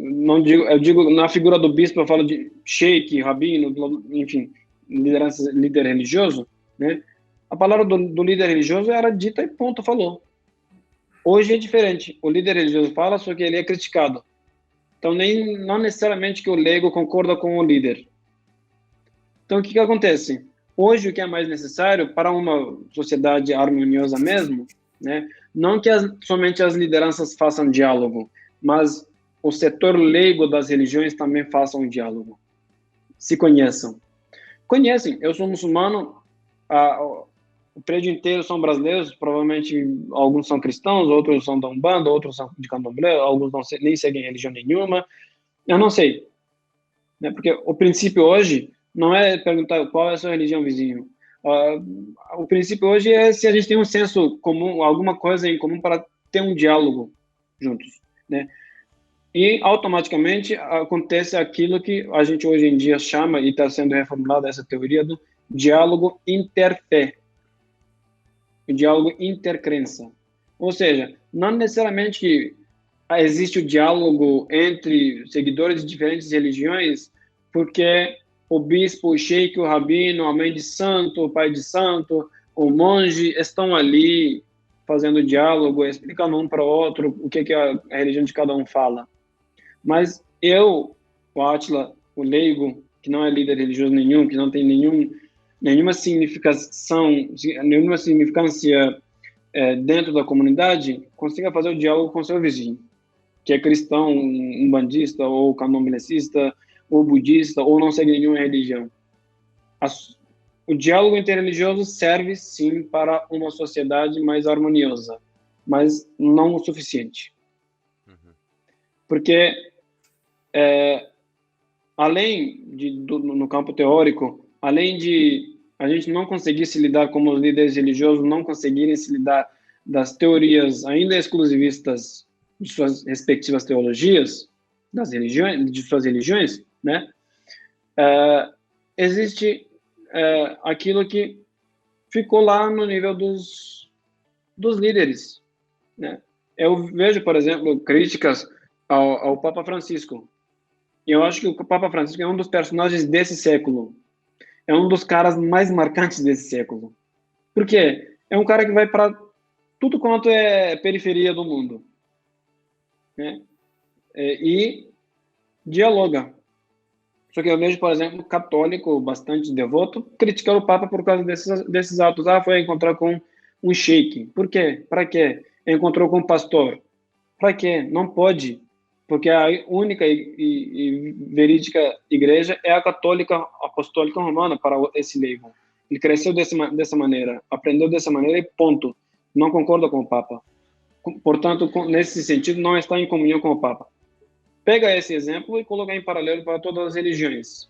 não digo, eu digo na figura do bispo, eu falo de sheik, rabino, enfim, líder religioso, né? A palavra do líder religioso era dita e ponto, falou. Hoje é diferente. O líder religioso fala, só que ele é criticado. Então, não necessariamente que o leigo concorda com o líder. Então, o que acontece? Hoje, o que é mais necessário para uma sociedade harmoniosa mesmo, né? Não que somente as lideranças façam diálogo, mas o setor leigo das religiões também façam diálogo. Se conheçam. Conhecem. Eu sou muçulmano, o prédio inteiro são brasileiros, provavelmente alguns são cristãos, outros são da Umbanda, outros são de Candomblé, alguns nem seguem religião nenhuma. Eu não sei. Né? Porque o princípio hoje não é perguntar qual é a sua religião, vizinho. O princípio hoje é se a gente tem um senso comum, alguma coisa em comum para ter um diálogo juntos, né? E automaticamente acontece aquilo que a gente hoje em dia chama, e está sendo reformulada essa teoria do diálogo interfé, o diálogo intercrença. Ou seja, não necessariamente que existe o diálogo entre seguidores de diferentes religiões, porque o bispo, o sheik, o rabino, a mãe de santo, o pai de santo, o monge estão ali fazendo diálogo, explicando um para o outro o que a religião de cada um fala. Mas eu, o Átila, o leigo, que não é líder religioso nenhum, que não tem nenhuma significância dentro da comunidade, consiga fazer o diálogo com seu vizinho, que é cristão, umbandista, ou candomblessista, ou budista, ou não segue nenhuma religião. O diálogo interreligioso serve, sim, para uma sociedade mais harmoniosa, mas não o suficiente. Porque, no campo teórico, além de a gente não conseguir se lidar como os líderes religiosos, não conseguirem se lidar das teorias ainda exclusivistas de suas respectivas teologias, de suas religiões, né? Existe aquilo que ficou lá no nível dos líderes, né? Eu vejo, por exemplo, críticas ao Papa Francisco. E eu acho que o Papa Francisco é um dos personagens desse século. É um dos caras mais marcantes desse século. Por quê? É um cara que vai para tudo quanto é periferia do mundo, né? E dialoga. Só que eu vejo, por exemplo, católico bastante devoto criticar o Papa por causa desses atos. Foi encontrar com um sheik. Por quê? Para quê? Encontrou com um pastor. Para quê? Não pode. Porque a única e verídica igreja é a católica apostólica romana para esse leigo. Ele cresceu dessa maneira, aprendeu dessa maneira e ponto. Não concorda com o Papa. Portanto, nesse sentido, não está em comunhão com o Papa. Pega esse exemplo e coloca em paralelo para todas as religiões.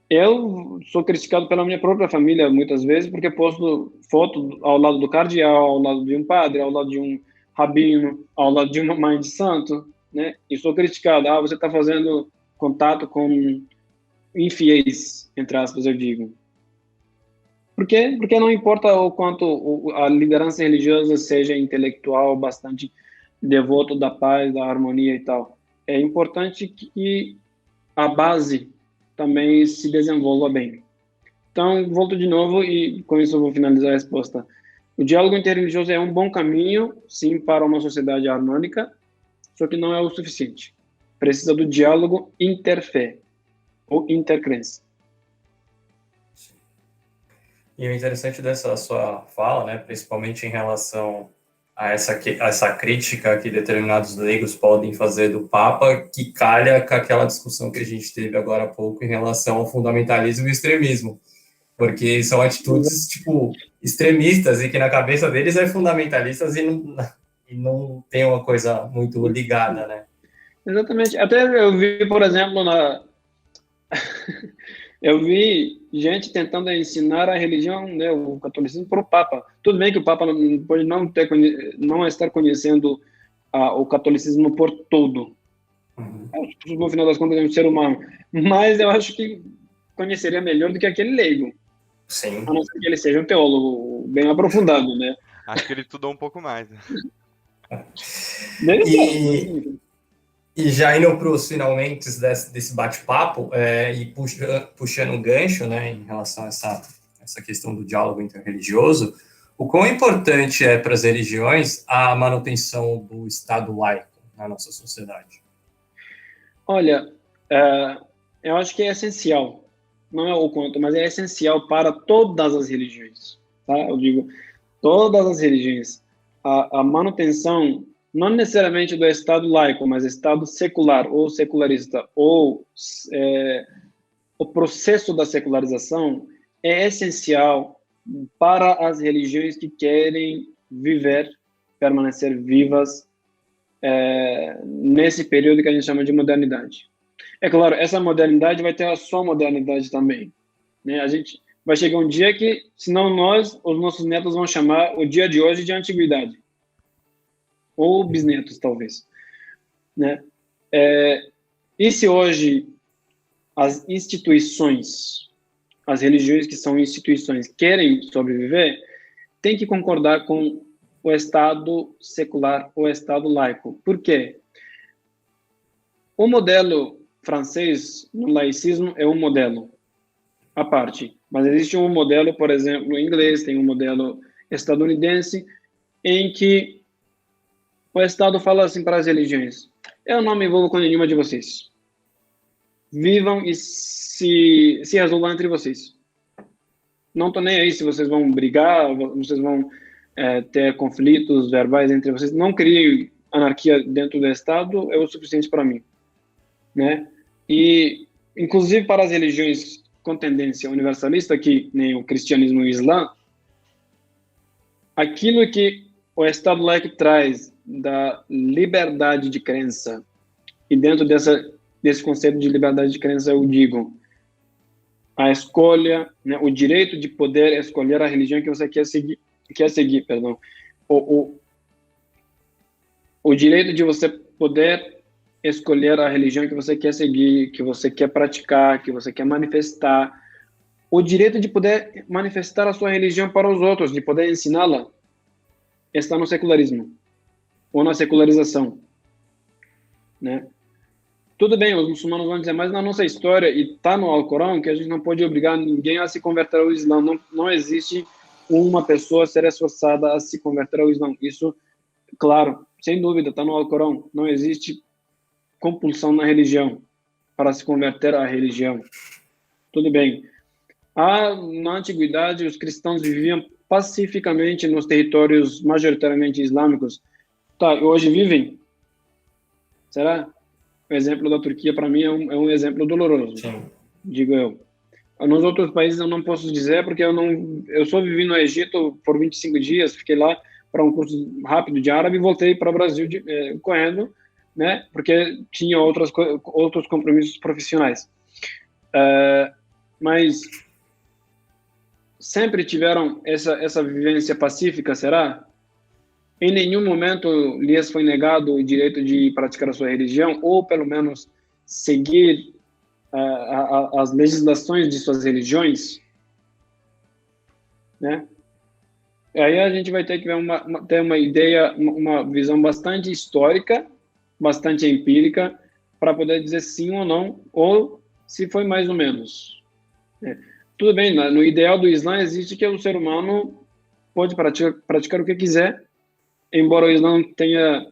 Eu sou criticado pela minha própria família muitas vezes porque posto foto ao lado do cardeal, ao lado de um padre, ao lado de um rabino, ao lado de uma mãe de santo, né? E sou criticado. Você está fazendo contato com infiéis, entre aspas, eu digo. Por quê? Porque não importa o quanto a liderança religiosa seja intelectual, bastante devoto da paz, da harmonia e tal. É importante que a base também se desenvolva bem. Então, volto de novo e com isso eu vou finalizar a resposta. O diálogo interreligioso é um bom caminho, sim, para uma sociedade harmônica, só que não é o suficiente. Precisa do diálogo interfé, ou intercrença. E o interessante dessa sua fala, né, principalmente em relação a essa crítica que determinados leigos podem fazer do Papa, que calha com aquela discussão que a gente teve agora há pouco em relação ao fundamentalismo e extremismo, porque são atitudes, tipo, extremistas e que na cabeça deles é fundamentalistas e não tem uma coisa muito ligada, né? Exatamente. Até eu vi, por exemplo, eu vi gente tentando ensinar a religião, né, o catolicismo, para o Papa. Tudo bem que o Papa não pode não estar conhecendo o catolicismo por todo. No final das contas, é um ser humano. Mas eu acho que conheceria melhor do que aquele leigo. Sim. A não ser que ele seja um teólogo bem aprofundado, né? Acho que ele estudou um pouco mais. Né? E já indo para os finalmente desse bate-papo, e puxando um gancho, né, em relação a essa questão do diálogo interreligioso, o quão importante é para as religiões a manutenção do Estado laico na nossa sociedade? Olha, eu acho que é essencial, não é o quanto, mas é essencial para todas as religiões, tá? Eu digo, todas as religiões, a manutenção não necessariamente do Estado laico, mas Estado secular ou secularista, ou o processo da secularização é essencial para as religiões que querem permanecer vivas nesse período que a gente chama de modernidade. É claro, essa modernidade vai ter a sua modernidade também, né? A gente vai chegar um dia que, senão os nossos netos vão chamar o dia de hoje de antiguidade. Ou bisnetos, talvez. Né? E se hoje as instituições, as religiões que são instituições, querem sobreviver, tem que concordar com o Estado secular, o Estado laico. Por quê? O modelo francês no laicismo é um modelo à parte, mas existe um modelo, por exemplo, inglês, tem um modelo estadunidense, em que o Estado fala assim para as religiões: eu não me envolvo com nenhuma de vocês. Vivam e se resolvam entre vocês. Não estou nem aí se vocês vão brigar, vocês vão ter conflitos verbais entre vocês. Não criem anarquia dentro do Estado, é o suficiente para mim. Né? E, inclusive, para as religiões com tendência universalista, que nem o cristianismo e o islã, aquilo que o Estado laico traz da liberdade de crença, e dentro desse conceito de liberdade de crença eu digo a escolha, né, o direito de poder escolher a religião que você quer seguir, o direito de você poder escolher a religião que você quer seguir, que você quer praticar, que você quer manifestar, o direito de poder manifestar a sua religião para os outros, de poder ensiná-la, está no secularismo ou na secularização, né? Tudo bem, os muçulmanos vão dizer, mas na nossa história, e está no Alcorão, que a gente não pode obrigar ninguém a se converter ao Islã. Não existe uma pessoa ser esforçada a se converter ao Islã. Isso, claro, sem dúvida, está no Alcorão. Não existe compulsão na religião para se converter à religião. Tudo bem. Na antiguidade, os cristãos viviam pacificamente nos territórios majoritariamente islâmicos. Tá, hoje vivem? Será? O exemplo da Turquia, para mim, é um exemplo doloroso. Sim. Digo eu. Nos outros países eu não posso dizer, porque eu só vivi no Egito por 25 dias, fiquei lá para um curso rápido de árabe e voltei para o Brasil correndo, né? Porque tinha outros compromissos profissionais. Mas sempre tiveram essa vivência pacífica, será? Em nenhum momento lhes foi negado o direito de praticar a sua religião, ou pelo menos seguir as legislações de suas religiões, né? E aí a gente vai ter que ter uma ideia, uma visão bastante histórica, bastante empírica, para poder dizer sim ou não, ou se foi mais ou menos. Tudo bem, no ideal do Islã existe que o ser humano pode praticar o que quiser, embora o Islã tenha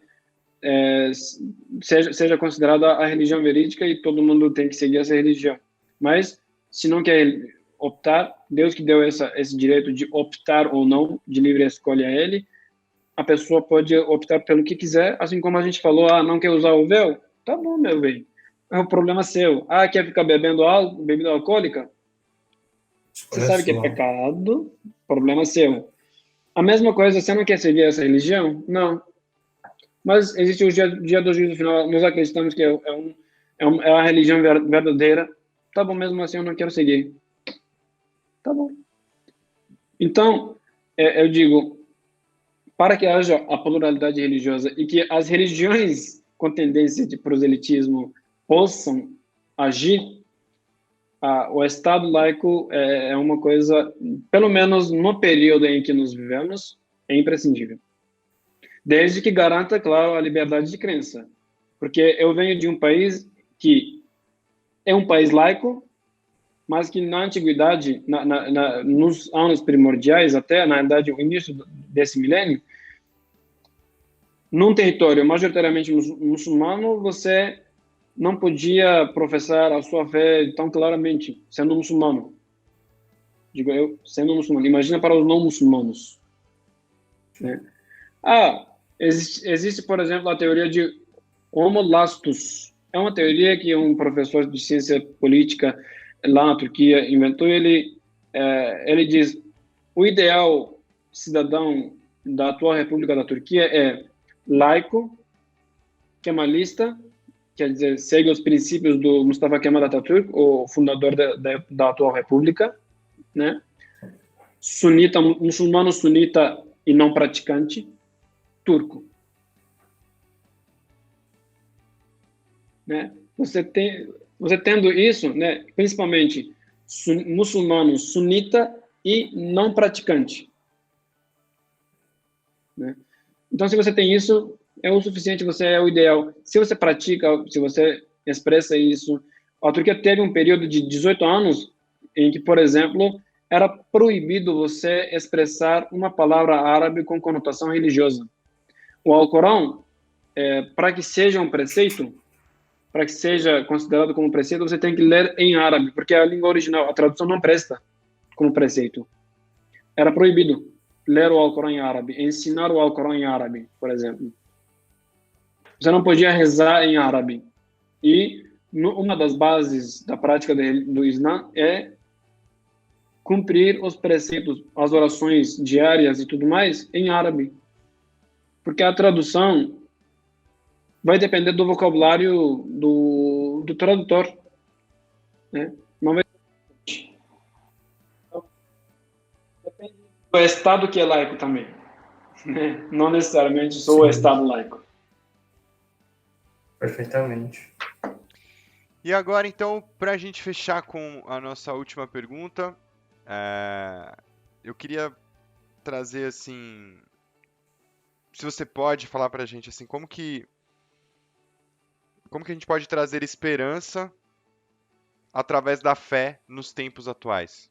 seja considerada a religião verídica e todo mundo tem que seguir essa religião. Mas, se não quer optar, Deus que deu esse direito de optar ou não, de livre escolha a ele, a pessoa pode optar pelo que quiser, assim como a gente falou, não quer usar o véu? Tá bom, meu bem. É um problema seu. Quer ficar bebendo bebida alcoólica? Você sabe que é pecado, problema seu. A mesma coisa, você não quer seguir essa religião? Não. Mas existe o dia do juízo final, nós acreditamos que é a religião verdadeira. Tá bom, mesmo assim eu não quero seguir. Tá bom. Então, eu digo, para que haja a pluralidade religiosa e que as religiões com tendência de proselitismo possam agir, o Estado laico é uma coisa, pelo menos no período em que nos vivemos, é imprescindível. Desde que garanta, claro, a liberdade de crença. Porque eu venho de um país que é um país laico, mas que na antiguidade, nos anos primordiais, até, na verdade, o início desse milênio, num território majoritariamente muçulmano, você não podia professar a sua fé tão claramente, sendo muçulmano. Digo eu, sendo muçulmano. Imagina para os não muçulmanos. Né? Existe, por exemplo, a teoria de Homo lastus. É uma teoria que um professor de ciência política lá na Turquia inventou. Ele diz, o ideal cidadão da atual República da Turquia é laico, kemalista, quer dizer, segue os princípios do Mustafa Kemal Atatürk, o fundador da atual República, né? Sunita, muçulmano sunita e não praticante, turco. Né? Você tendo isso, né, principalmente muçulmano sunita e não praticante. Né? Então, se você tem isso, é o suficiente, você é o ideal. Se você pratica, se você expressa isso... A Turquia teve um período de 18 anos em que, por exemplo, era proibido você expressar uma palavra árabe com conotação religiosa. O Alcorão, para que seja um preceito, para que seja considerado como preceito, você tem que ler em árabe, porque é a língua original, a tradução não presta como preceito. Era proibido ler o Alcorão em árabe, ensinar o Alcorão em árabe, por exemplo. Você não podia rezar em árabe. E uma das bases da prática do Islã é cumprir os preceitos, as orações diárias e tudo mais em árabe. Porque a tradução vai depender do vocabulário do tradutor. Né? Não vai... Depende do Estado que é laico também. Né? Não necessariamente sou o Estado laico. Perfeitamente. E agora, então, para a gente fechar com a nossa última pergunta, eu queria trazer, assim, se você pode falar para a gente, assim, como que a gente pode trazer esperança através da fé nos tempos atuais?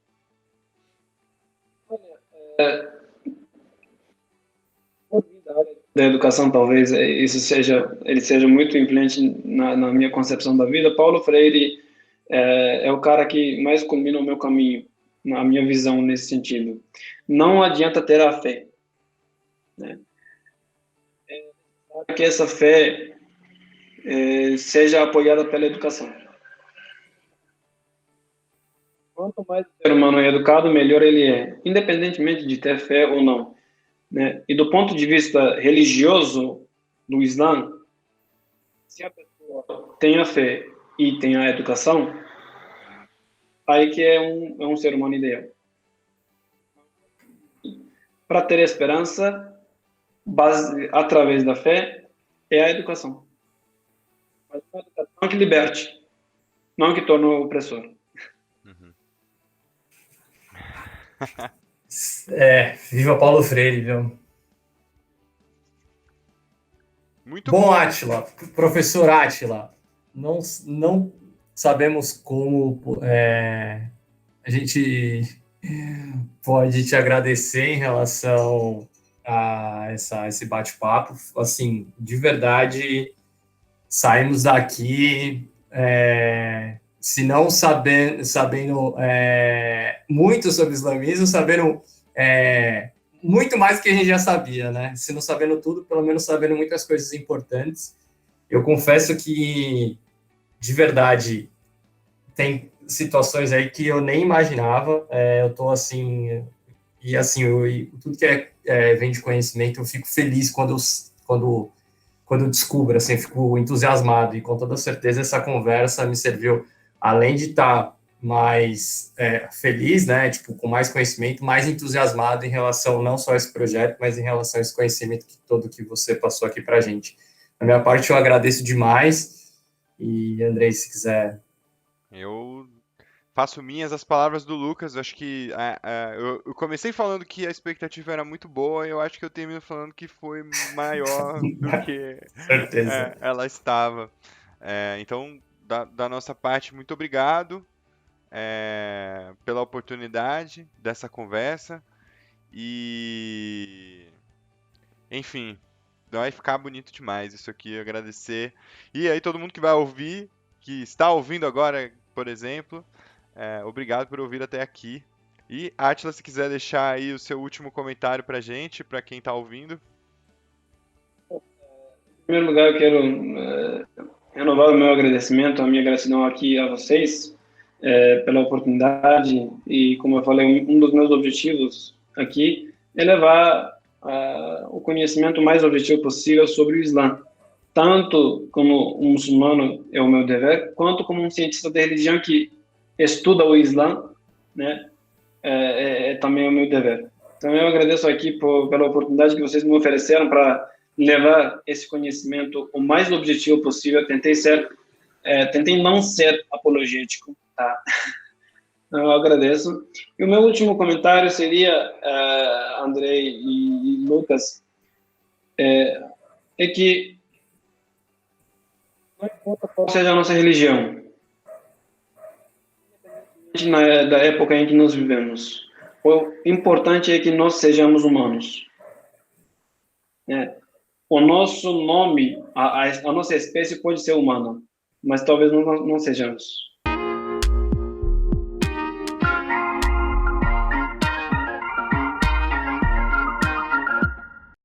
Da educação, talvez ele seja muito influente na minha concepção da vida. Paulo Freire é o cara que mais combina o meu caminho, na minha visão nesse sentido. Não adianta ter a fé, né? Que essa fé seja apoiada pela educação. Quanto mais o ser humano é educado, melhor ele é, independentemente de ter fé ou não. Né? E do ponto de vista religioso do Islã, se a pessoa tem a fé e tem a educação, aí que é um ser humano ideal. Para ter esperança, através da fé, é a educação. Mas a educação que liberte, não que torne o opressor. Uhum. Viva Paulo Freire, viu? Muito bom. Átila, professor Átila, não sabemos como a gente pode te agradecer em relação a esse bate-papo. Assim, de verdade, saímos daqui, se não sabendo muito sobre o islamismo, sabendo muito mais do que a gente já sabia, né? Se não sabendo tudo, pelo menos sabendo muitas coisas importantes. Eu confesso que, de verdade, tem situações aí que eu nem imaginava. Eu tô assim, e assim, tudo que vem de conhecimento, eu fico feliz quando eu descubro, assim, eu fico entusiasmado, e com toda certeza essa conversa me serviu, além de estar mais feliz, né, tipo, com mais conhecimento, mais entusiasmado em relação não só a esse projeto, mas em relação a esse conhecimento todo que você passou aqui para a gente. Da minha parte, eu agradeço demais, e Andrei, se quiser... Eu faço minhas as palavras do Lucas. Eu acho que eu comecei falando que a expectativa era muito boa, e eu acho que eu termino falando que foi maior do que Certeza. ela estava. Então, da nossa parte, muito obrigado pela oportunidade dessa conversa. E, enfim, vai ficar bonito demais isso aqui. Agradecer. E aí, todo mundo que vai ouvir, que está ouvindo agora, por exemplo. Obrigado por ouvir até aqui. E, Átila, se quiser deixar aí o seu último comentário pra gente, pra quem tá ouvindo. Em primeiro lugar, eu quero renovar o meu agradecimento, a minha gratidão aqui a vocês pela oportunidade. E, como eu falei, um dos meus objetivos aqui é levar o conhecimento mais objetivo possível sobre o Islã, tanto como um muçulmano é o meu dever, quanto como um cientista da religião que estuda o Islã, né, também é o meu dever. Então, eu agradeço aqui pela oportunidade que vocês me ofereceram para levar esse conhecimento o mais objetivo possível. Tentei não ser apologético, tá? Então, eu agradeço. E o meu último comentário seria, Andrei e Lucas, que não importa qual seja a nossa religião, da época em que nós vivemos, o importante é que nós sejamos humanos. O nosso nome, a nossa espécie pode ser humana, mas talvez não sejamos.